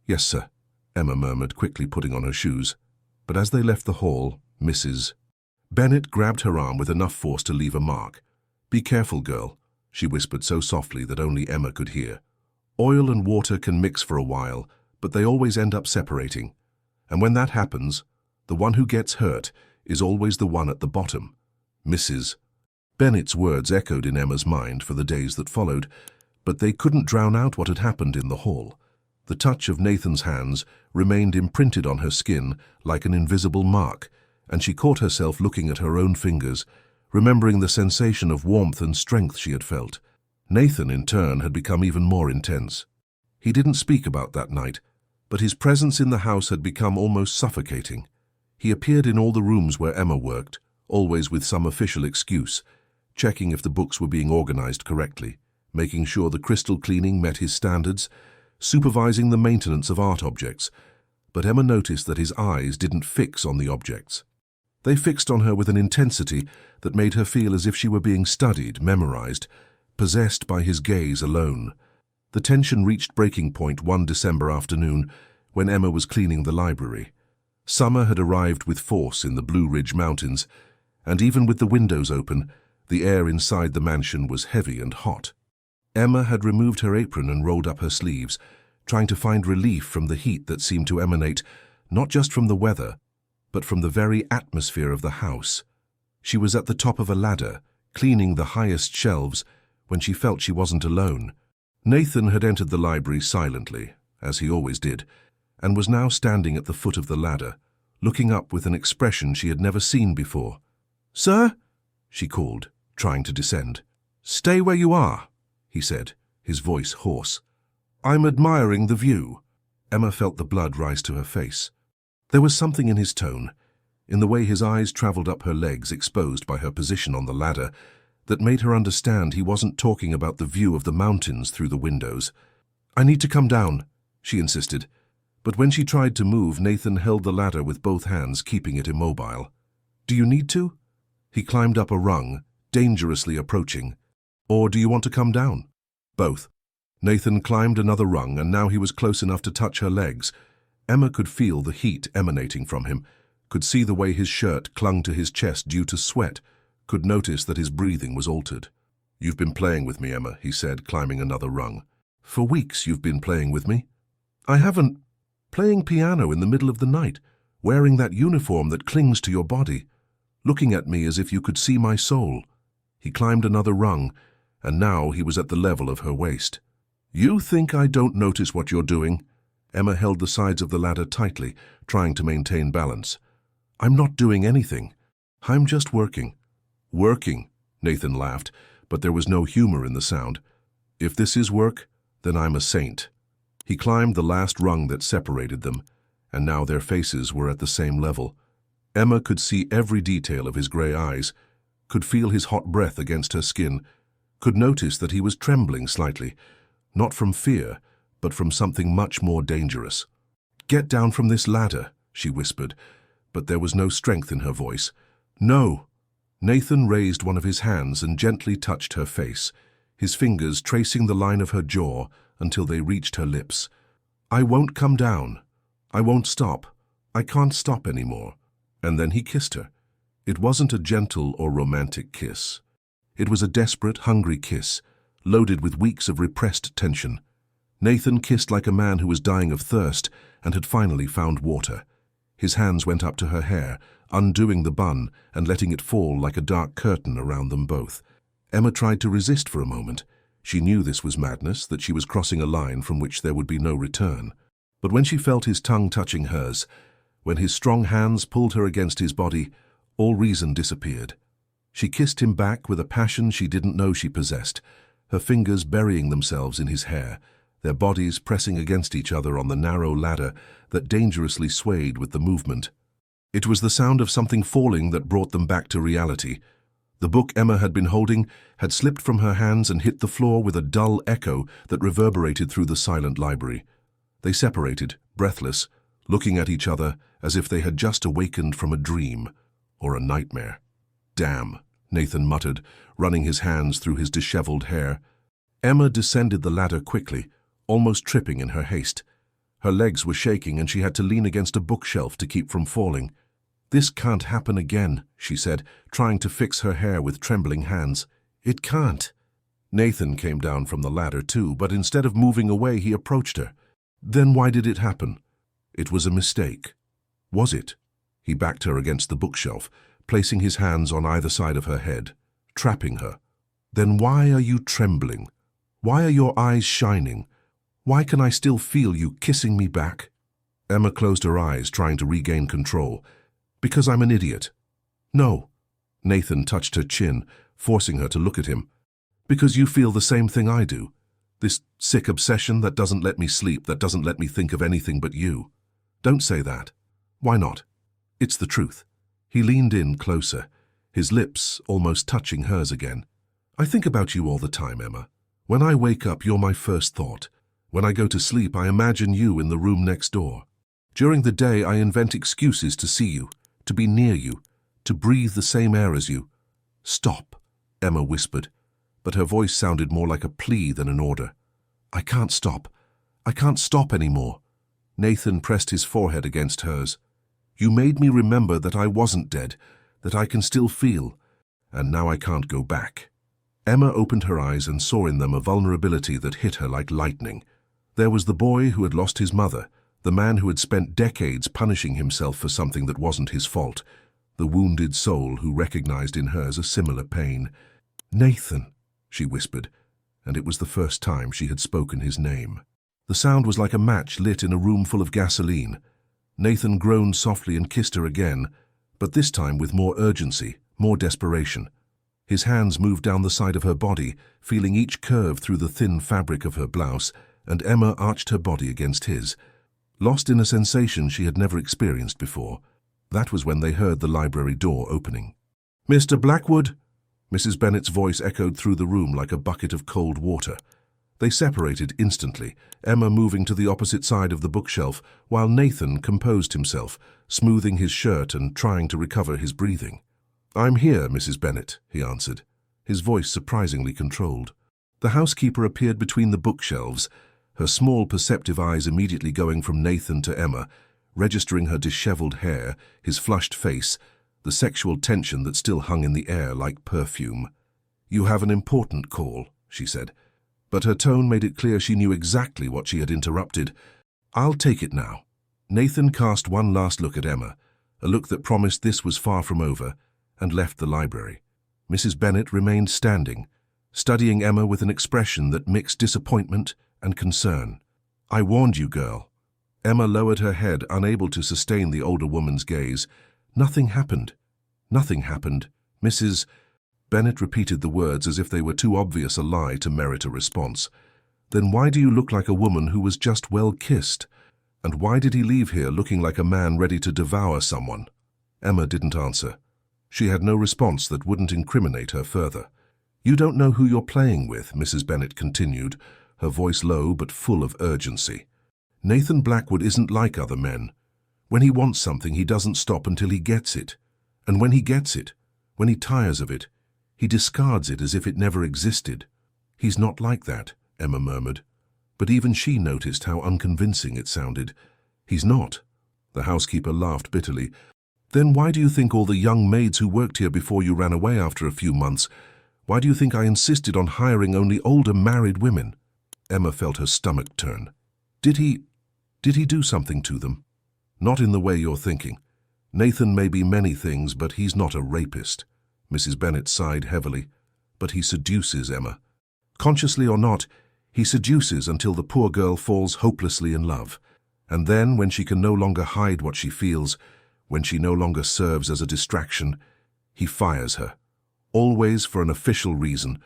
"Yes, sir," Emma murmured, quickly putting on her shoes. But as they left the hall, Mrs. Bennet grabbed her arm with enough force to leave a mark. "Be careful, girl," she whispered so softly that only Emma could hear. "Oil and water can mix for a while, but they always end up separating. And when that happens, the one who gets hurt is always the one at the bottom." Mrs. Bennet's words echoed in Emma's mind for the days that followed, but they couldn't drown out what had happened in the hall. The touch of Nathan's hands remained imprinted on her skin like an invisible mark, and she caught herself looking at her own fingers, remembering the sensation of warmth and strength she had felt. Nathan, in turn, had become even more intense. He didn't speak about that night, but his presence in the house had become almost suffocating. He appeared in all the rooms where Emma worked, always with some official excuse, checking if the books were being organized correctly, making sure the crystal cleaning met his standards, supervising the maintenance of art objects. But Emma noticed that his eyes didn't fix on the objects. They fixed on her with an intensity that made her feel as if she were being studied, memorized, possessed by his gaze alone. The tension reached breaking point one December afternoon when Emma was cleaning the library. Summer had arrived with force in the Blue Ridge Mountains, and even with the windows open, the air inside the mansion was heavy and hot. Emma had removed her apron and rolled up her sleeves, trying to find relief from the heat that seemed to emanate not just from the weather, but from the very atmosphere of the house. She was at the top of a ladder, cleaning the highest shelves, when she felt she wasn't alone. Nathan had entered the library silently, as he always did, and was now standing at the foot of the ladder, looking up with an expression she had never seen before. "Sir?" she called, trying to descend. "Stay where you are," he said, his voice hoarse. "I'm admiring the view." Emma felt the blood rise to her face. There was something in his tone, in the way his eyes traveled up her legs exposed by her position on the ladder, that made her understand he wasn't talking about the view of the mountains through the windows. "I need to come down," she insisted, but when she tried to move, Nathan held the ladder with both hands, keeping it immobile. "Do you need to?" He climbed up a rung, dangerously approaching. "Or do you want to come down?" "Both." Nathan climbed another rung, and now he was close enough to touch her legs. Emma could feel the heat emanating from him, could see the way his shirt clung to his chest due to sweat, could notice that his breathing was altered. "You've been playing with me, Emma," he said, climbing another rung. "For weeks you've been playing with me." "I haven't." "Playing piano in the middle of the night, wearing that uniform that clings to your body, looking at me as if you could see my soul." He climbed another rung, and now he was at the level of her waist. "You think I don't notice what you're doing?" Emma held the sides of the ladder tightly, trying to maintain balance. "I'm not doing anything. I'm just working." "Working?" Nathan laughed, but there was no humor in the sound. "If this is work, then I'm a saint." He climbed the last rung that separated them, and now their faces were at the same level. Emma could see every detail of his grey eyes, could feel his hot breath against her skin, could notice that he was trembling slightly, not from fear, but from something much more dangerous. "Get down from this ladder," she whispered, but there was no strength in her voice. "No." Nathan raised one of his hands and gently touched her face, his fingers tracing the line of her jaw until they reached her lips. "I won't come down. I won't stop. I can't stop anymore." And then he kissed her. It wasn't a gentle or romantic kiss. It was a desperate, hungry kiss, loaded with weeks of repressed tension. Nathan kissed like a man who was dying of thirst and had finally found water. His hands went up to her hair, undoing the bun and letting it fall like a dark curtain around them both. Emma tried to resist for a moment. She knew this was madness, that she was crossing a line from which there would be no return. But when she felt his tongue touching hers, when his strong hands pulled her against his body, all reason disappeared. She kissed him back with a passion she didn't know she possessed, her fingers burying themselves in his hair, their bodies pressing against each other on the narrow ladder that dangerously swayed with the movement. It was the sound of something falling that brought them back to reality. The book Emma had been holding had slipped from her hands and hit the floor with a dull echo that reverberated through the silent library. They separated, breathless, looking at each other as if they had just awakened from a dream or a nightmare. "Damn," Nathan muttered, running his hands through his disheveled hair. Emma descended the ladder quickly, almost tripping in her haste. Her legs were shaking and she had to lean against a bookshelf to keep from falling. "This can't happen again," she said, trying to fix her hair with trembling hands. "It can't." Nathan came down from the ladder too, but instead of moving away, he approached her. "Then why did it happen?" "It was a mistake." "Was it?" He backed her against the bookshelf, placing his hands on either side of her head, trapping her. "Then why are you trembling? Why are your eyes shining? Why can I still feel you kissing me back?" Emma closed her eyes, trying to regain control. "Because I'm an idiot." "No." Nathan touched her chin, forcing her to look at him. "Because you feel the same thing I do. This sick obsession that doesn't let me sleep, that doesn't let me think of anything but you." "Don't say that." "Why not? It's the truth." He leaned in closer, his lips almost touching hers again. "I think about you all the time, Emma. When I wake up, you're my first thought. When I go to sleep, I imagine you in the room next door. During the day, I invent excuses to see you, to be near you, to breathe the same air as you." "Stop," Emma whispered, but her voice sounded more like a plea than an order. "I can't stop. I can't stop anymore." Nathan pressed his forehead against hers. You made me remember that I wasn't dead, that I can still feel, and now I can't go back." Emma opened her eyes and saw in them a vulnerability that hit her like lightning. There was the boy who had lost his mother, the man who had spent decades punishing himself for something that wasn't his fault, the wounded soul who recognized in hers a similar pain. "Nathan," she whispered, and it was the first time she had spoken his name. The sound was like a match lit in a room full of gasoline. Nathan groaned softly and kissed her again, but this time with more urgency, more desperation. His hands moved down the side of her body, feeling each curve through the thin fabric of her blouse, and Emma arched her body against his, lost in a sensation she had never experienced before. That was when they heard the library door opening. "Mr. Blackwood?" Mrs. Bennet's voice echoed through the room like a bucket of cold water. They separated instantly, Emma moving to the opposite side of the bookshelf, while Nathan composed himself, smoothing his shirt and trying to recover his breathing. "I'm here, Mrs. Bennet," he answered, his voice surprisingly controlled. The housekeeper appeared between the bookshelves, her small, perceptive eyes immediately going from Nathan to Emma, registering her disheveled hair, his flushed face, the sexual tension that still hung in the air like perfume. "You have an important call," she said, but her tone made it clear she knew exactly what she had interrupted. "I'll take it now." Nathan cast one last look at Emma, a look that promised this was far from over, and left the library. Mrs. Bennet remained standing, studying Emma with an expression that mixed disappointment and concern. "I warned you, girl." Emma lowered her head, unable to sustain the older woman's gaze. "Nothing happened. Nothing happened, Mrs. Bennet repeated the words as if they were too obvious a lie to merit a response. "Then why do you look like a woman who was just well kissed? And why did he leave here looking like a man ready to devour someone?" Emma didn't answer. She had no response that wouldn't incriminate her further. "You don't know who you're playing with," Mrs. Bennet continued, her voice low but full of urgency. "Nathan Blackwood isn't like other men. When he wants something, he doesn't stop until he gets it. And when he gets it, when he tires of it, he discards it as if it never existed." "He's not like that," Emma murmured. But even she noticed how unconvincing it sounded. "He's not." The housekeeper laughed bitterly. "Then why do you think all the young maids who worked here before you ran away after a few months, why do you think I insisted on hiring only older married women?" Emma felt her stomach turn. Did he do something to them?" "Not in the way you're thinking. Nathan may be many things, but he's not a rapist." Mrs. Bennet sighed heavily. "But he seduces Emma. Consciously or not, he seduces until the poor girl falls hopelessly in love. And then, when she can no longer hide what she feels, when she no longer serves as a distraction, he fires her. Always for an official reason,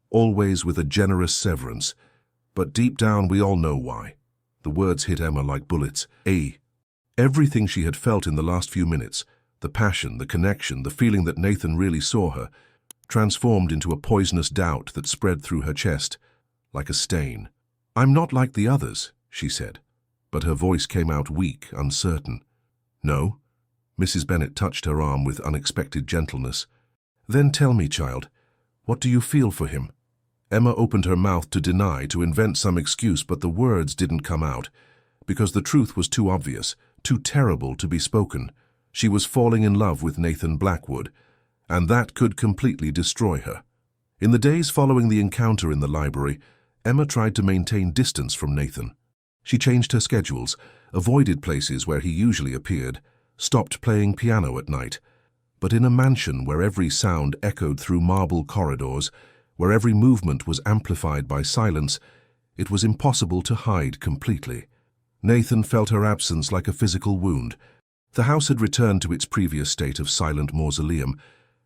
always with a generous severance. But deep down we all know why." The words hit Emma like bullets. Everything she had felt in the last few minutes, the passion, the connection, the feeling that Nathan really saw her, transformed into a poisonous doubt that spread through her chest, like a stain. "I'm not like the others," she said, but her voice came out weak, uncertain. "No?" Mrs. Bennet touched her arm with unexpected gentleness. "Then tell me, child, what do you feel for him?" Emma opened her mouth to deny, to invent some excuse, but the words didn't come out, because the truth was too obvious, too terrible to be spoken. She was falling in love with Nathan Blackwood, and that could completely destroy her. In the days following the encounter in the library, Emma tried to maintain distance from Nathan. She changed her schedules, avoided places where he usually appeared, stopped playing piano at night. But in a mansion where every sound echoed through marble corridors, where every movement was amplified by silence, it was impossible to hide completely. Nathan felt her absence like a physical wound. The house had returned to its previous state of silent mausoleum,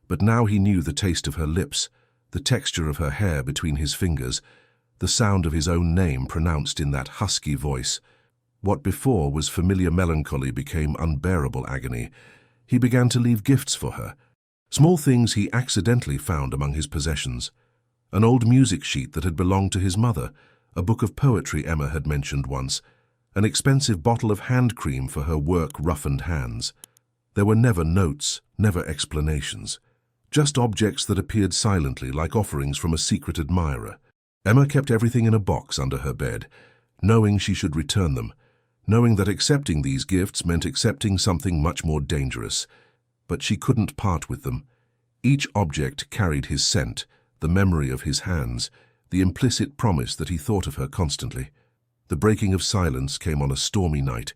but now he knew the taste of her lips, the texture of her hair between his fingers, the sound of his own name pronounced in that husky voice. What before was familiar melancholy became unbearable agony. He began to leave gifts for her, small things he accidentally found among his possessions. An old music sheet that had belonged to his mother, a book of poetry Emma had mentioned once, an expensive bottle of hand cream for her work-roughened hands. There were never notes, never explanations, just objects that appeared silently like offerings from a secret admirer. Emma kept everything in a box under her bed, knowing she should return them, knowing that accepting these gifts meant accepting something much more dangerous. But she couldn't part with them. Each object carried his scent, the memory of his hands, the implicit promise that he thought of her constantly. The breaking of silence came on a stormy night.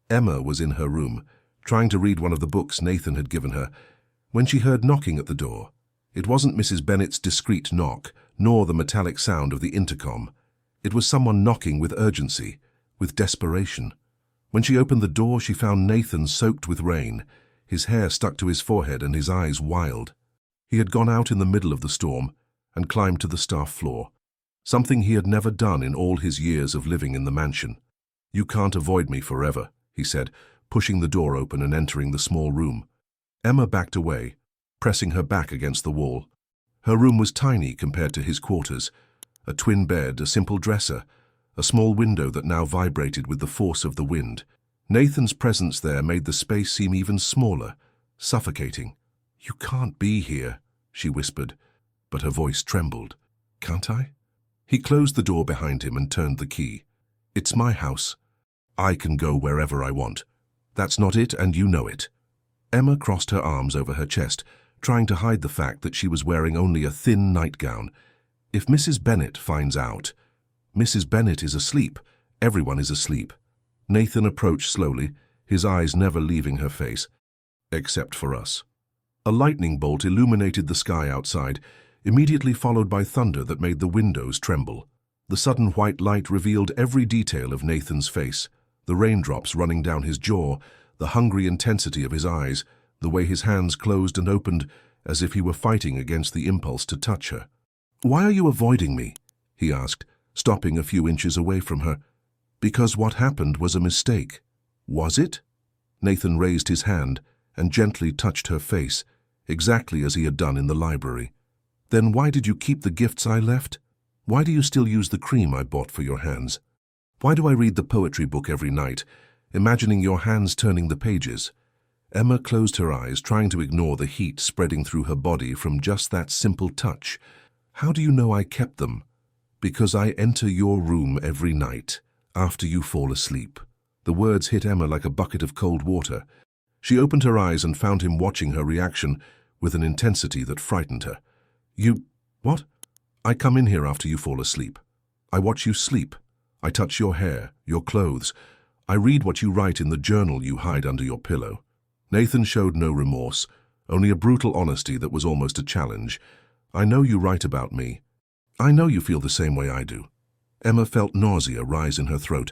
Emma was in her room, trying to read one of the books Nathan had given her, when she heard knocking at the door. It wasn't Mrs. Bennet's discreet knock, nor the metallic sound of the intercom. It was someone knocking with urgency, with desperation. When she opened the door, she found Nathan soaked with rain, his hair stuck to his forehead and his eyes wild. He had gone out in the middle of the storm and climbed to the staff floor, something he had never done in all his years of living in the mansion. "You can't avoid me forever," he said, pushing the door open and entering the small room. Emma backed away, pressing her back against the wall. Her room was tiny compared to his quarters. A twin bed, a simple dresser, a small window that now vibrated with the force of the wind. Nathan's presence there made the space seem even smaller, suffocating. "You can't be here," she whispered, but her voice trembled. "Can't I?" He closed the door behind him and turned the key. "It's my house. I can go wherever I want. That's not it, and you know it." Emma crossed her arms over her chest, trying to hide the fact that she was wearing only a thin nightgown. "If Mrs. Bennet finds out..." "Mrs. Bennet is asleep. Everyone is asleep." Nathan approached slowly, his eyes never leaving her face. "Except for us." A lightning bolt illuminated the sky outside, immediately followed by thunder that made the windows tremble. The sudden white light revealed every detail of Nathan's face, the raindrops running down his jaw, the hungry intensity of his eyes, the way his hands closed and opened as if he were fighting against the impulse to touch her. "Why are you avoiding me?" he asked, stopping a few inches away from her. "Because what happened was a mistake." "Was it?" Nathan raised his hand and gently touched her face, exactly as he had done in the library. "Then why did you keep the gifts I left? Why do you still use the cream I bought for your hands? Why do I read the poetry book every night, imagining your hands turning the pages?" Emma closed her eyes, trying to ignore the heat spreading through her body from just that simple touch. "How do you know I kept them?" "Because I enter your room every night, after you fall asleep." The words hit Emma like a bucket of cold water. She opened her eyes and found him watching her reaction with an intensity that frightened her. "You... what?" "I come in here after you fall asleep. I watch you sleep. I touch your hair, your clothes. I read what you write in the journal you hide under your pillow." Nathan showed no remorse, only a brutal honesty that was almost a challenge. "I know you write about me. I know you feel the same way I do." Emma felt nausea rise in her throat.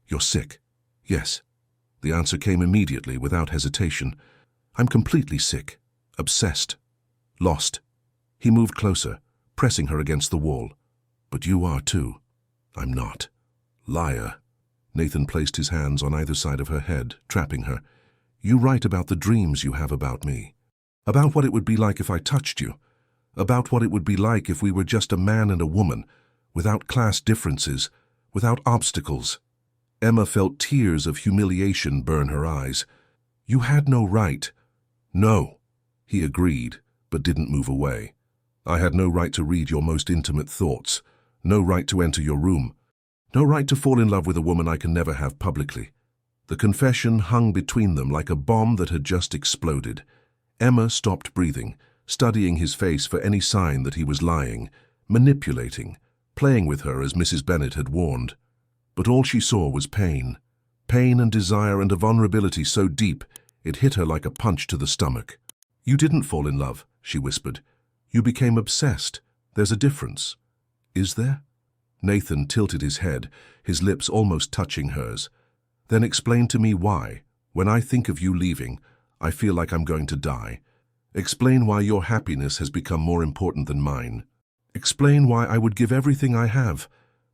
"You're sick." "Yes." The answer came immediately, without hesitation. "I'm completely sick. Obsessed. Lost." He moved closer, pressing her against the wall. "But you are too." "I'm not." "Liar." Nathan placed his hands on either side of her head, trapping her. "You write about the dreams you have about me. About what it would be like if I touched you. About what it would be like if we were just a man and a woman, without class differences, without obstacles." Emma felt tears of humiliation burn her eyes. "You had no right." "No." He agreed, but didn't move away. "I had no right to read your most intimate thoughts, no right to enter your room, no right to fall in love with a woman I can never have publicly." The confession hung between them like a bomb that had just exploded. Emma stopped breathing, studying his face for any sign that he was lying, manipulating, playing with her as Mrs. Bennet had warned. But all she saw was pain. Pain and desire and a vulnerability so deep it hit her like a punch to the stomach. "You didn't fall in love," she whispered. "You became obsessed. There's a difference." "Is there?" Nathan tilted his head, his lips almost touching hers. "Then explain to me why, when I think of you leaving, I feel like I'm going to die. Explain why your happiness has become more important than mine. Explain why I would give everything I have,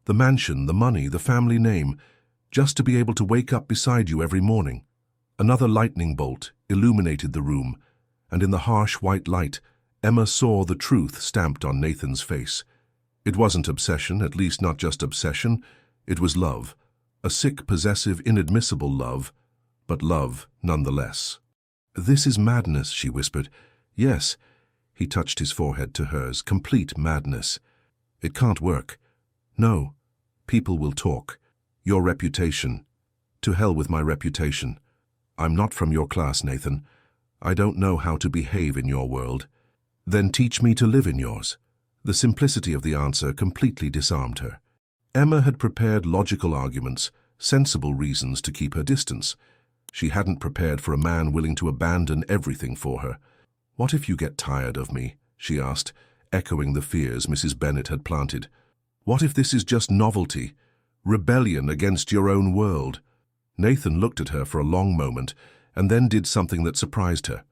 the mansion, the money, the family name, just to be able to wake up beside you every morning." Another lightning bolt illuminated the room, and in the harsh white light, Emma saw the truth stamped on Nathan's face. It wasn't obsession, at least not just obsession. It was love. A sick, possessive, inadmissible love, but love nonetheless. "This is madness," she whispered. "Yes." He touched his forehead to hers. "Complete madness. It can't work. No. People will talk. Your reputation. To hell with my reputation. I'm not from your class, Nathan. I don't know how to behave in your world. Then teach me to live in yours. The simplicity of the answer completely disarmed her. Emma had prepared logical arguments, sensible reasons to keep her distance. She hadn't prepared for a man willing to abandon everything for her. "What if you get tired of me?" she asked, echoing the fears Mrs. Bennet had planted. "What if this is just novelty, rebellion against your own world?" Nathan looked at her for a long moment and then did something that surprised her.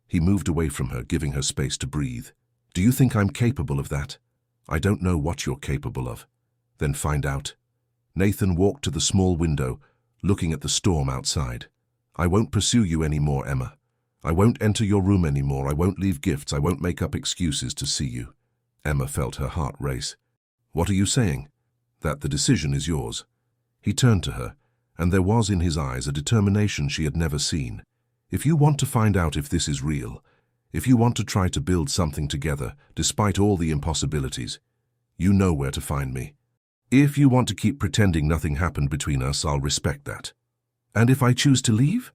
He moved away from her, giving her space to breathe. "Do you think I'm capable of that? I don't know what you're capable of. Then find out." Nathan walked to the small window, looking at the storm outside. "I won't pursue you anymore, Emma. I won't enter your room anymore. I won't leave gifts. I won't make up excuses to see you." Emma felt her heart race. "What are you saying?" "That the decision is yours." He turned to her, and there was in his eyes a determination she had never seen. "If you want to find out if this is real, if you want to try to build something together, despite all the impossibilities, you know where to find me. If you want to keep pretending nothing happened between us, I'll respect that." "And if I choose to leave?"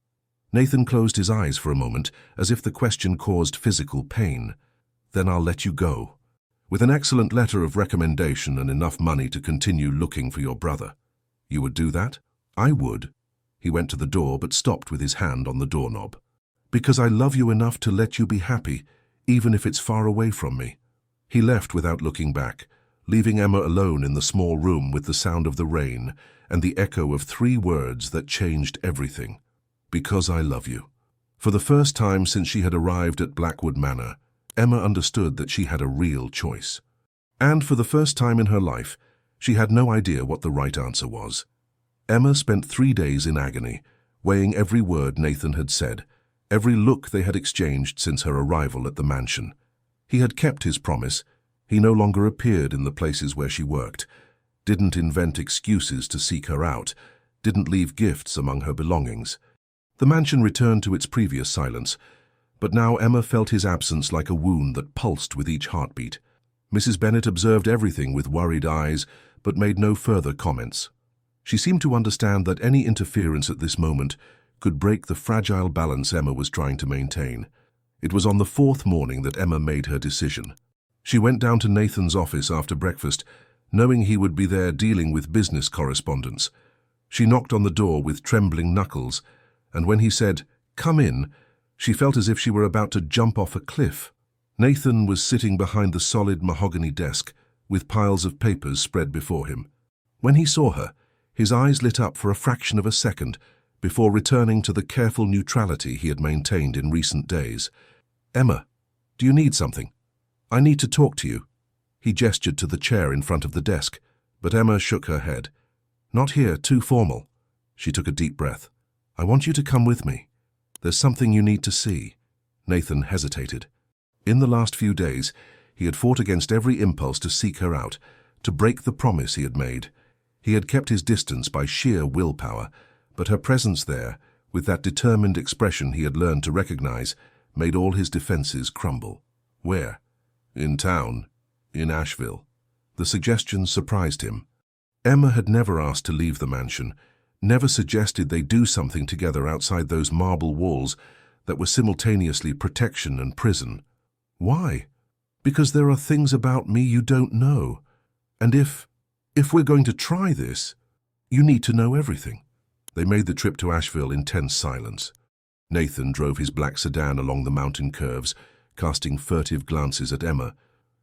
Nathan closed his eyes for a moment, as if the question caused physical pain. "Then I'll let you go, with an excellent letter of recommendation and enough money to continue looking for your brother. You would do that?" "I would." He went to the door but stopped with his hand on the doorknob. "Because I love you enough to let you be happy, even if it's far away from me." He left without looking back, leaving Emma alone in the small room with the sound of the rain and the echo of 3 words that changed everything. "Because I love you." For the first time since she had arrived at Blackwood Manor, Emma understood that she had a real choice. And for the first time in her life, she had no idea what the right answer was. Emma spent 3 days in agony, weighing every word Nathan had said, every look they had exchanged since her arrival at the mansion. He had kept his promise. He no longer appeared in the places where she worked, didn't invent excuses to seek her out, didn't leave gifts among her belongings. The mansion returned to its previous silence, but now Emma felt his absence like a wound that pulsed with each heartbeat. Mrs. Bennet observed everything with worried eyes, but made no further comments. She seemed to understand that any interference at this moment could break the fragile balance Emma was trying to maintain. It was on the 4th morning that Emma made her decision. She went down to Nathan's office after breakfast, knowing he would be there dealing with business correspondence. She knocked on the door with trembling knuckles, and when he said, "Come in," she felt as if she were about to jump off a cliff. Nathan was sitting behind the solid mahogany desk, with piles of papers spread before him. When he saw her, his eyes lit up for a fraction of a second, before returning to the careful neutrality he had maintained in recent days. "Emma, do you need something? I need to talk to you." He gestured to the chair in front of the desk, but Emma shook her head. "Not here, too formal." She took a deep breath. "I want you to come with me. There's something you need to see." Nathan hesitated. In the last few days, he had fought against every impulse to seek her out, to break the promise he had made. He had kept his distance by sheer willpower, but her presence there, with that determined expression he had learned to recognize, made all his defenses crumble. Where? In town. In Asheville. The suggestion surprised him. Emma had never asked to leave the mansion, never suggested they do something together outside those marble walls that were simultaneously protection and prison. Why? Because there are things about me you don't know. And if we're going to try this, you need to know everything. They made the trip to Asheville in tense silence. Nathan drove his black sedan along the mountain curves, casting furtive glances at Emma,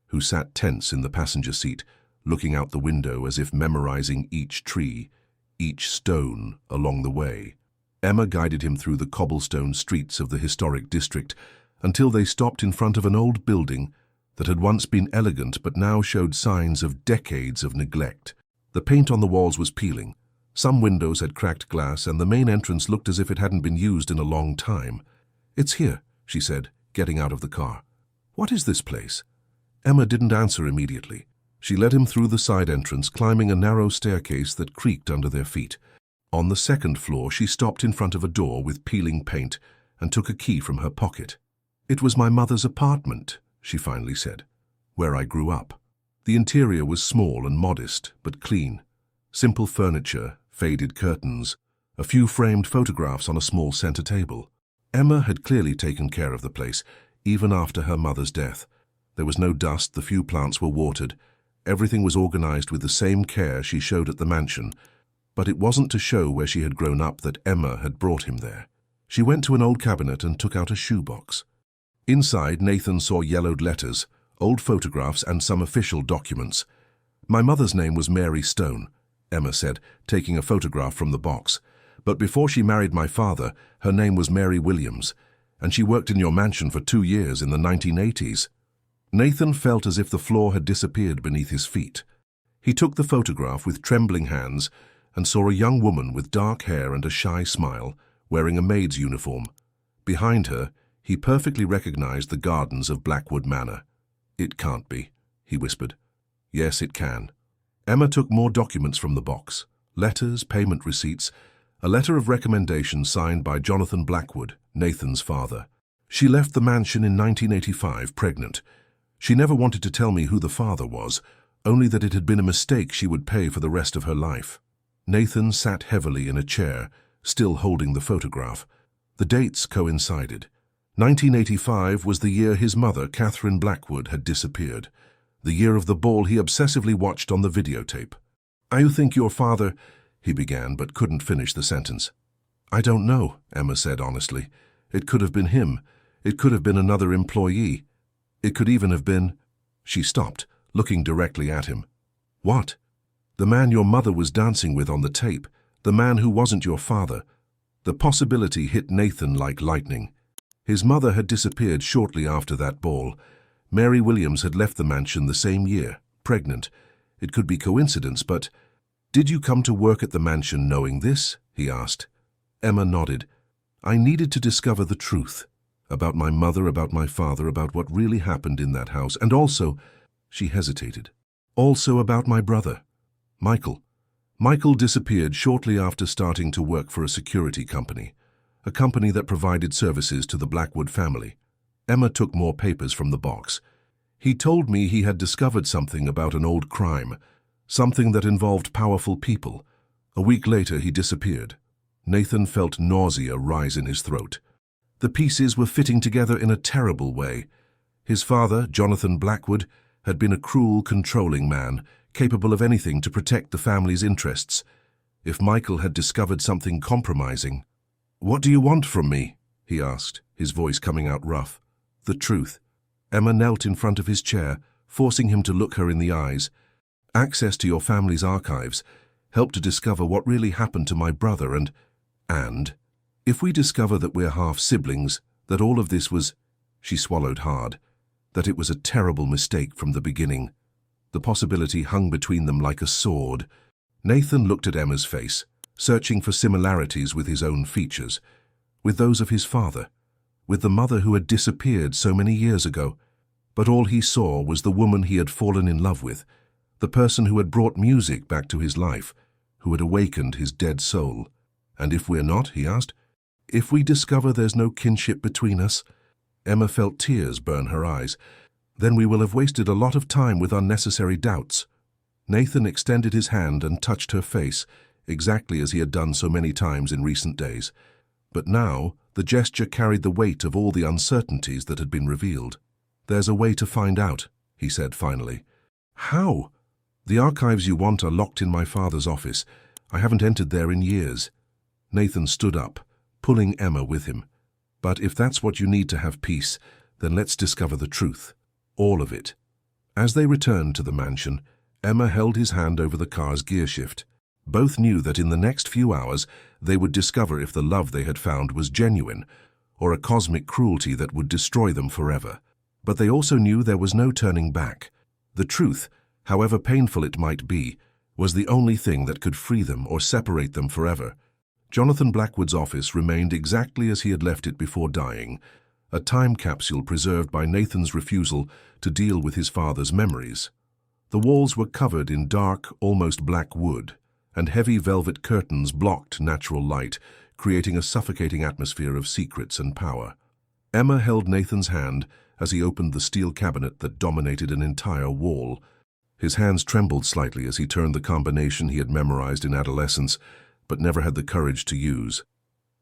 who sat tense in the passenger seat, looking out the window as if memorizing each tree, each stone along the way. Emma guided him through the cobblestone streets of the historic district until they stopped in front of an old building that had once been elegant but now showed signs of decades of neglect. The paint on the walls was peeling. Some windows had cracked glass, and the main entrance looked as if it hadn't been used in a long time. "It's here," she said, getting out of the car. "What is this place?" Emma didn't answer immediately. She led him through the side entrance, climbing a narrow staircase that creaked under their feet. On the 2nd floor, she stopped in front of a door with peeling paint and took a key from her pocket. "It was my mother's apartment," she finally said, "where I grew up." The interior was small and modest, but clean. Simple furniture, faded curtains, a few framed photographs on a small center table. Emma had clearly taken care of the place, even after her mother's death. There was no dust, the few plants were watered. Everything was organized with the same care she showed at the mansion. But it wasn't to show where she had grown up that Emma had brought him there. She went to an old cabinet and took out a shoebox. Inside, Nathan saw yellowed letters, old photographs, and some official documents. "My mother's name was Mary Stone," Emma said, taking a photograph from the box. "But before she married my father, her name was Mary Williams, and she worked in your mansion for 2 years in the 1980s. Nathan felt as if the floor had disappeared beneath his feet. He took the photograph with trembling hands and saw a young woman with dark hair and a shy smile, wearing a maid's uniform. Behind her, he perfectly recognized the gardens of Blackwood Manor. "It can't be," he whispered. "Yes, it can." Emma took more documents from the box. Letters, payment receipts, a letter of recommendation signed by Jonathan Blackwood, Nathan's father. She left the mansion in 1985 pregnant. She never wanted to tell me who the father was, only that it had been a mistake she would pay for the rest of her life. Nathan sat heavily in a chair, still holding the photograph. The dates coincided. 1985 was the year his mother, Catherine Blackwood, had disappeared. The year of the ball he obsessively watched on the videotape. "I think your father," he began, but couldn't finish the sentence. "I don't know," Emma said honestly. "It could have been him. It could have been another employee. It could even have been—" She stopped, looking directly at him. "What?" "The man your mother was dancing with on the tape. The man who wasn't your father." The possibility hit Nathan like lightning. His mother had disappeared shortly after that ball. Mary Williams had left the mansion the same year, pregnant. It could be coincidence, but— "Did you come to work at the mansion knowing this?" he asked. Emma nodded. "I needed to discover the truth. About my mother, about my father, about what really happened in that house, and also—" She hesitated. "Also about my brother, Michael." Michael disappeared shortly after starting to work for a security company, a company that provided services to the Blackwood family. Emma took more papers from the box. "He told me he had discovered something about an old crime, something that involved powerful people. A week later, he disappeared." Nathan felt nausea rise in his throat. The pieces were fitting together in a terrible way. His father, Jonathan Blackwood, had been a cruel, controlling man, capable of anything to protect the family's interests. If Michael had discovered something compromising— "What do you want from me?" he asked, his voice coming out rough. "The truth." Emma knelt in front of his chair, forcing him to look her in the eyes. "Access to your family's archives. Help to discover what really happened to my brother and— if we discover that we're half-siblings, that all of this was—" She swallowed hard. "That it was a terrible mistake from the beginning." The possibility hung between them like a sword. Nathan looked at Emma's face, searching for similarities with his own features, with those of his father, with the mother who had disappeared so many years ago. But all he saw was the woman he had fallen in love with, the person who had brought music back to his life, who had awakened his dead soul. "And if we're not?" he asked. "If we discover there's no kinship between us?" Emma felt tears burn her eyes. "Then we will have wasted a lot of time with unnecessary doubts." Nathan extended his hand and touched her face, exactly as he had done so many times in recent days. But now, the gesture carried the weight of all the uncertainties that had been revealed. "There's a way to find out," he said finally. "How?" "The archives you want are locked in my father's office. I haven't entered there in years." Nathan stood up, pulling Emma with him. "But if that's what you need to have peace, then let's discover the truth. All of it." As they returned to the mansion, Emma held his hand over the car's gear shift. Both knew that in the next few hours they would discover if the love they had found was genuine, or a cosmic cruelty that would destroy them forever. But they also knew there was no turning back. The truth, however painful it might be, was the only thing that could free them or separate them forever. Jonathan Blackwood's office remained exactly as he had left it before dying, a time capsule preserved by Nathan's refusal to deal with his father's memories. The walls were covered in dark, almost black wood, and heavy velvet curtains blocked natural light, creating a suffocating atmosphere of secrets and power. Emma held Nathan's hand as he opened the steel cabinet that dominated an entire wall. His hands trembled slightly as he turned the combination he had memorized in adolescence, but never had the courage to use.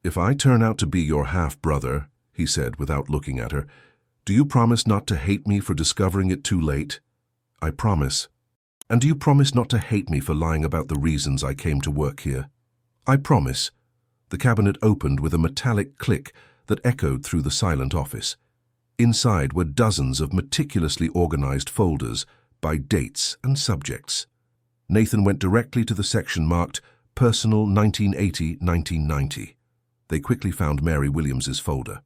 "If I turn out to be your half-brother," he said without looking at her, "do you promise not to hate me for discovering it too late?" "I promise." "And do you promise not to hate me for lying about the reasons I came to work here?" "I promise." The cabinet opened with a metallic click that echoed through the silent office. Inside were dozens of meticulously organized folders by dates and subjects. Nathan went directly to the section marked Personal 1980-1990. They quickly found Mary Williams's folder.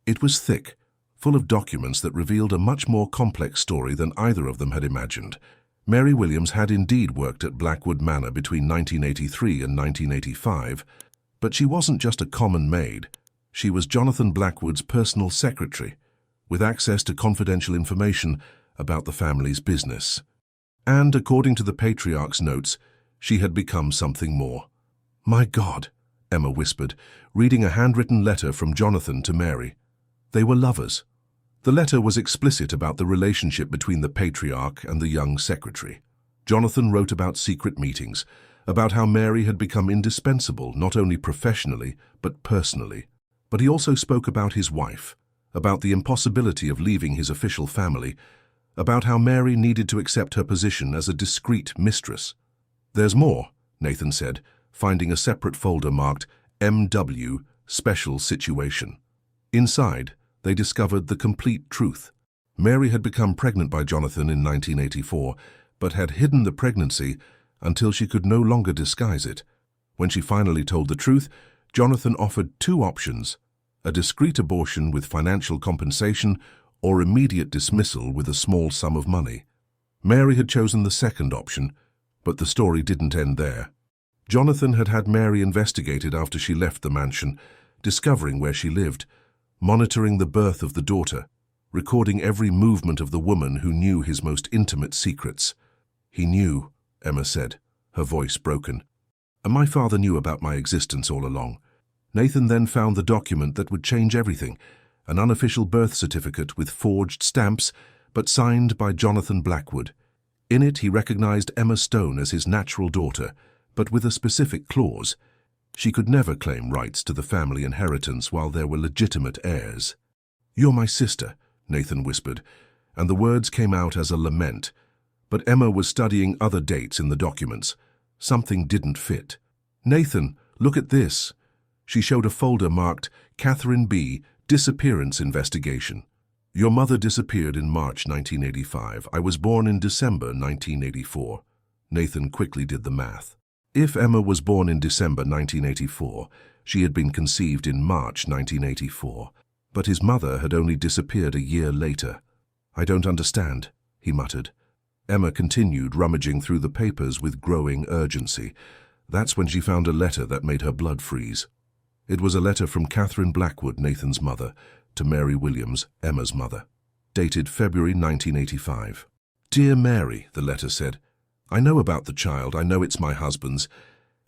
It was thick, full of documents that revealed a much more complex story than either of them had imagined. Mary Williams had indeed worked at Blackwood Manor between 1983 and 1985, but she wasn't just a common maid. She was Jonathan Blackwood's personal secretary, with access to confidential information about the family's business. And, according to the patriarch's notes, she had become something more. "My God," Emma whispered, reading a handwritten letter from Jonathan to Mary. They were lovers. The letter was explicit about the relationship between the patriarch and the young secretary. Jonathan wrote about secret meetings, about how Mary had become indispensable not only professionally but personally. But he also spoke about his wife, about the impossibility of leaving his official family, about how Mary needed to accept her position as a discreet mistress. "There's more," Nathan said, finding a separate folder marked MW Special Situation. Inside, they discovered the complete truth. Mary had become pregnant by Jonathan in 1984, but had hidden the pregnancy until she could no longer disguise it. When she finally told the truth, Jonathan offered two options: a discreet abortion with financial compensation or immediate dismissal with a small sum of money. Mary had chosen the second option, but the story didn't end there. Jonathan had had Mary investigated after she left the mansion, discovering where she lived, monitoring the birth of the daughter, recording every movement of the woman who knew his most intimate secrets. "He knew," Emma said, her voice broken. "And my father knew about my existence all along." Nathan then found the document that would change everything, an unofficial birth certificate with forged stamps, but signed by Jonathan Blackwood. In it, he recognized Emma Stone as his natural daughter, but with a specific clause. She could never claim rights to the family inheritance while there were legitimate heirs. "You're my sister," Nathan whispered, and the words came out as a lament. But Emma was studying other dates in the documents. Something didn't fit. "Nathan, look at this." She showed a folder marked Catherine B. Disappearance Investigation. "Your mother disappeared in March 1985. I was born in December 1984. Nathan quickly did the math. If Emma was born in December 1984, she had been conceived in March 1984. But his mother had only disappeared a year later. "I don't understand," he muttered. Emma continued rummaging through the papers with growing urgency. That's when she found a letter that made her blood freeze. It was a letter from Catherine Blackwood, Nathan's mother, to Mary Williams, Emma's mother, dated February 1985. "Dear Mary," the letter said, "I know about the child, I know it's my husband's,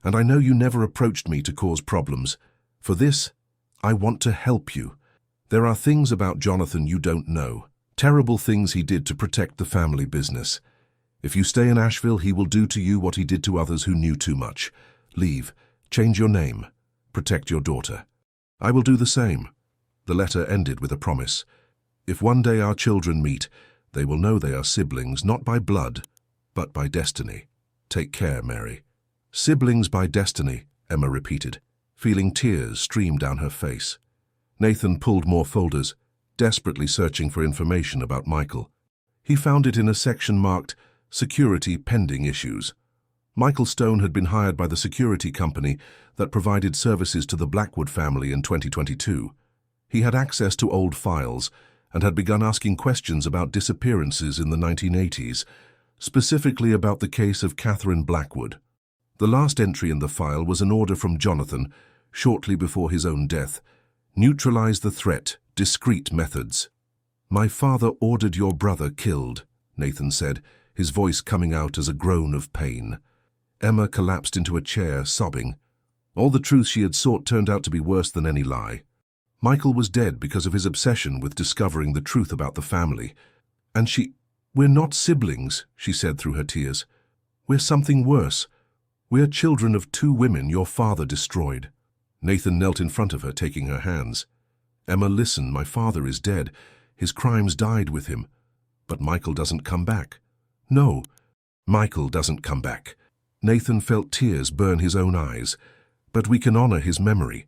and I know you never approached me to cause problems. For this, I want to help you. There are things about Jonathan you don't know, terrible things he did to protect the family business. If you stay in Asheville, he will do to you what he did to others who knew too much. Leave, change your name, protect your daughter. I will do the same." The letter ended with a promise. "If one day our children meet, they will know they are siblings, not by blood, but by destiny. Take care, Mary." "Siblings by destiny," Emma repeated, feeling tears stream down her face. Nathan pulled more folders, desperately searching for information about Michael. He found it in a section marked Security Pending Issues. Michael Stone had been hired by the security company that provided services to the Blackwood family in 2022. He had access to old files and had begun asking questions about disappearances in the 1980s, specifically about the case of Catherine Blackwood. The last entry in the file was an order from Jonathan, shortly before his own death. "Neutralize the threat, discreet methods." "My father ordered your brother killed," Nathan said, his voice coming out as a groan of pain. Emma collapsed into a chair, sobbing. All the truth she had sought turned out to be worse than any lie. Michael was dead because of his obsession with discovering the truth about the family. And "We're not siblings," she said through her tears. "We're something worse. "We're children of two women your father destroyed." Nathan knelt in front of her, taking her hands. "Emma, listen, my father is dead. His crimes died with him. But Michael doesn't come back." "No, Michael doesn't come back." Nathan felt tears burn his own eyes. "But we can honor his memory.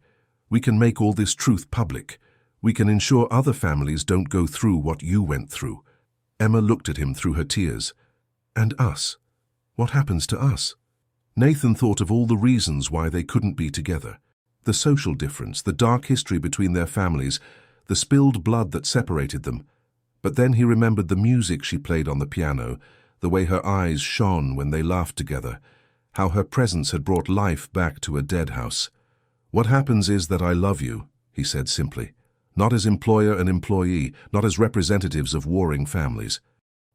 We can make all this truth public. We can ensure other families don't go through what you went through." Emma looked at him through her tears. "And us? What happens to us?" Nathan thought of all the reasons why they couldn't be together. The social difference, the dark history between their families, the spilled blood that separated them. But then he remembered the music she played on the piano, the way her eyes shone when they laughed together, how her presence had brought life back to a dead house. "What happens is that I love you," he said simply. "Not as employer and employee, not as representatives of warring families.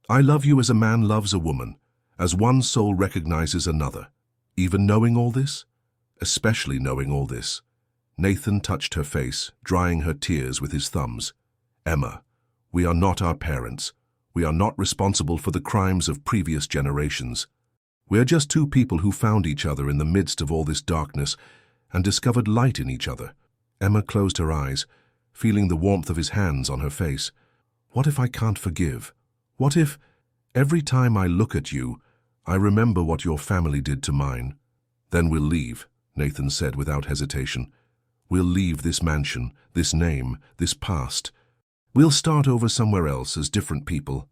I love you as a man loves a woman, as one soul recognizes another." Even knowing all this? Especially knowing all this. Nathan touched her face, drying her tears with his thumbs. "Emma, we are not our parents. We are not responsible for the crimes of previous generations. We are just two people who found each other in the midst of all this darkness and discovered light in each other." Emma closed her eyes, feeling the warmth of his hands on her face. "What if I can't forgive? What if, every time I look at you, I remember what your family did to mine?" "Then we'll leave," Nathan said without hesitation. "We'll leave this mansion, this name, this past. We'll start over somewhere else as different people."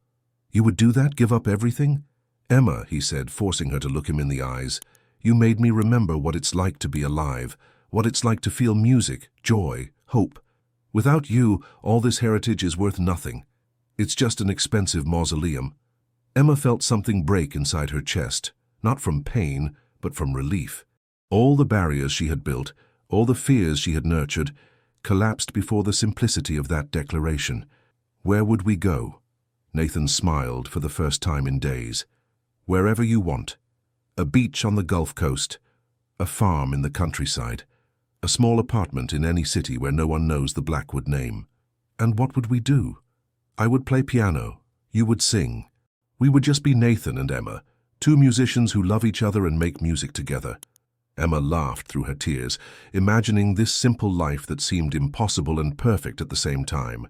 "You would do that, give up everything?" "Emma," he said, forcing her to look him in the eyes, "you made me remember what it's like to be alive, what it's like to feel music, joy, hope. Without you, all this heritage is worth nothing. It's just an expensive mausoleum." Emma felt something break inside her chest, not from pain, but from relief. All the barriers she had built, all the fears she had nurtured, collapsed before the simplicity of that declaration. "Where would we go?" Nathan smiled for the first time in days. "Wherever you want. A beach on the Gulf Coast, a farm in the countryside, a small apartment in any city where no one knows the Blackwood name." "And what would we do?" "I would play piano. You would sing. We would just be Nathan and Emma, two musicians who love each other and make music together." Emma laughed through her tears, imagining this simple life that seemed impossible and perfect at the same time.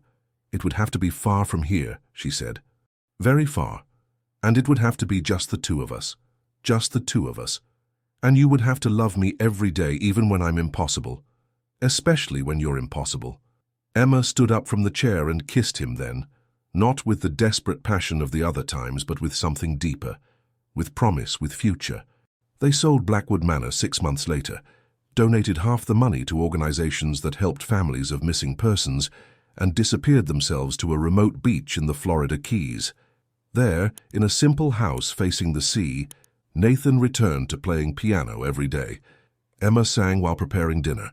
"It would have to be far from here," she said. "Very far. And it would have to be just the two of us. Just the two of us. And you would have to love me every day, even when I'm impossible. Especially when you're impossible." Emma stood up from the chair and kissed him then, not with the desperate passion of the other times, but with something deeper, with promise, with future. They sold Blackwood Manor 6 months later, donated half the money to organizations that helped families of missing persons, and disappeared themselves to a remote beach in the Florida Keys. There, in a simple house facing the sea, Nathan returned to playing piano every day. Emma sang while preparing dinner.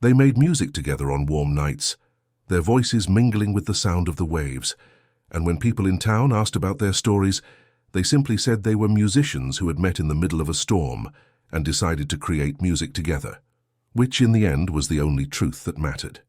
They made music together on warm nights, their voices mingling with the sound of the waves. And when people in town asked about their stories, they simply said they were musicians who had met in the middle of a storm and decided to create music together, which in the end was the only truth that mattered.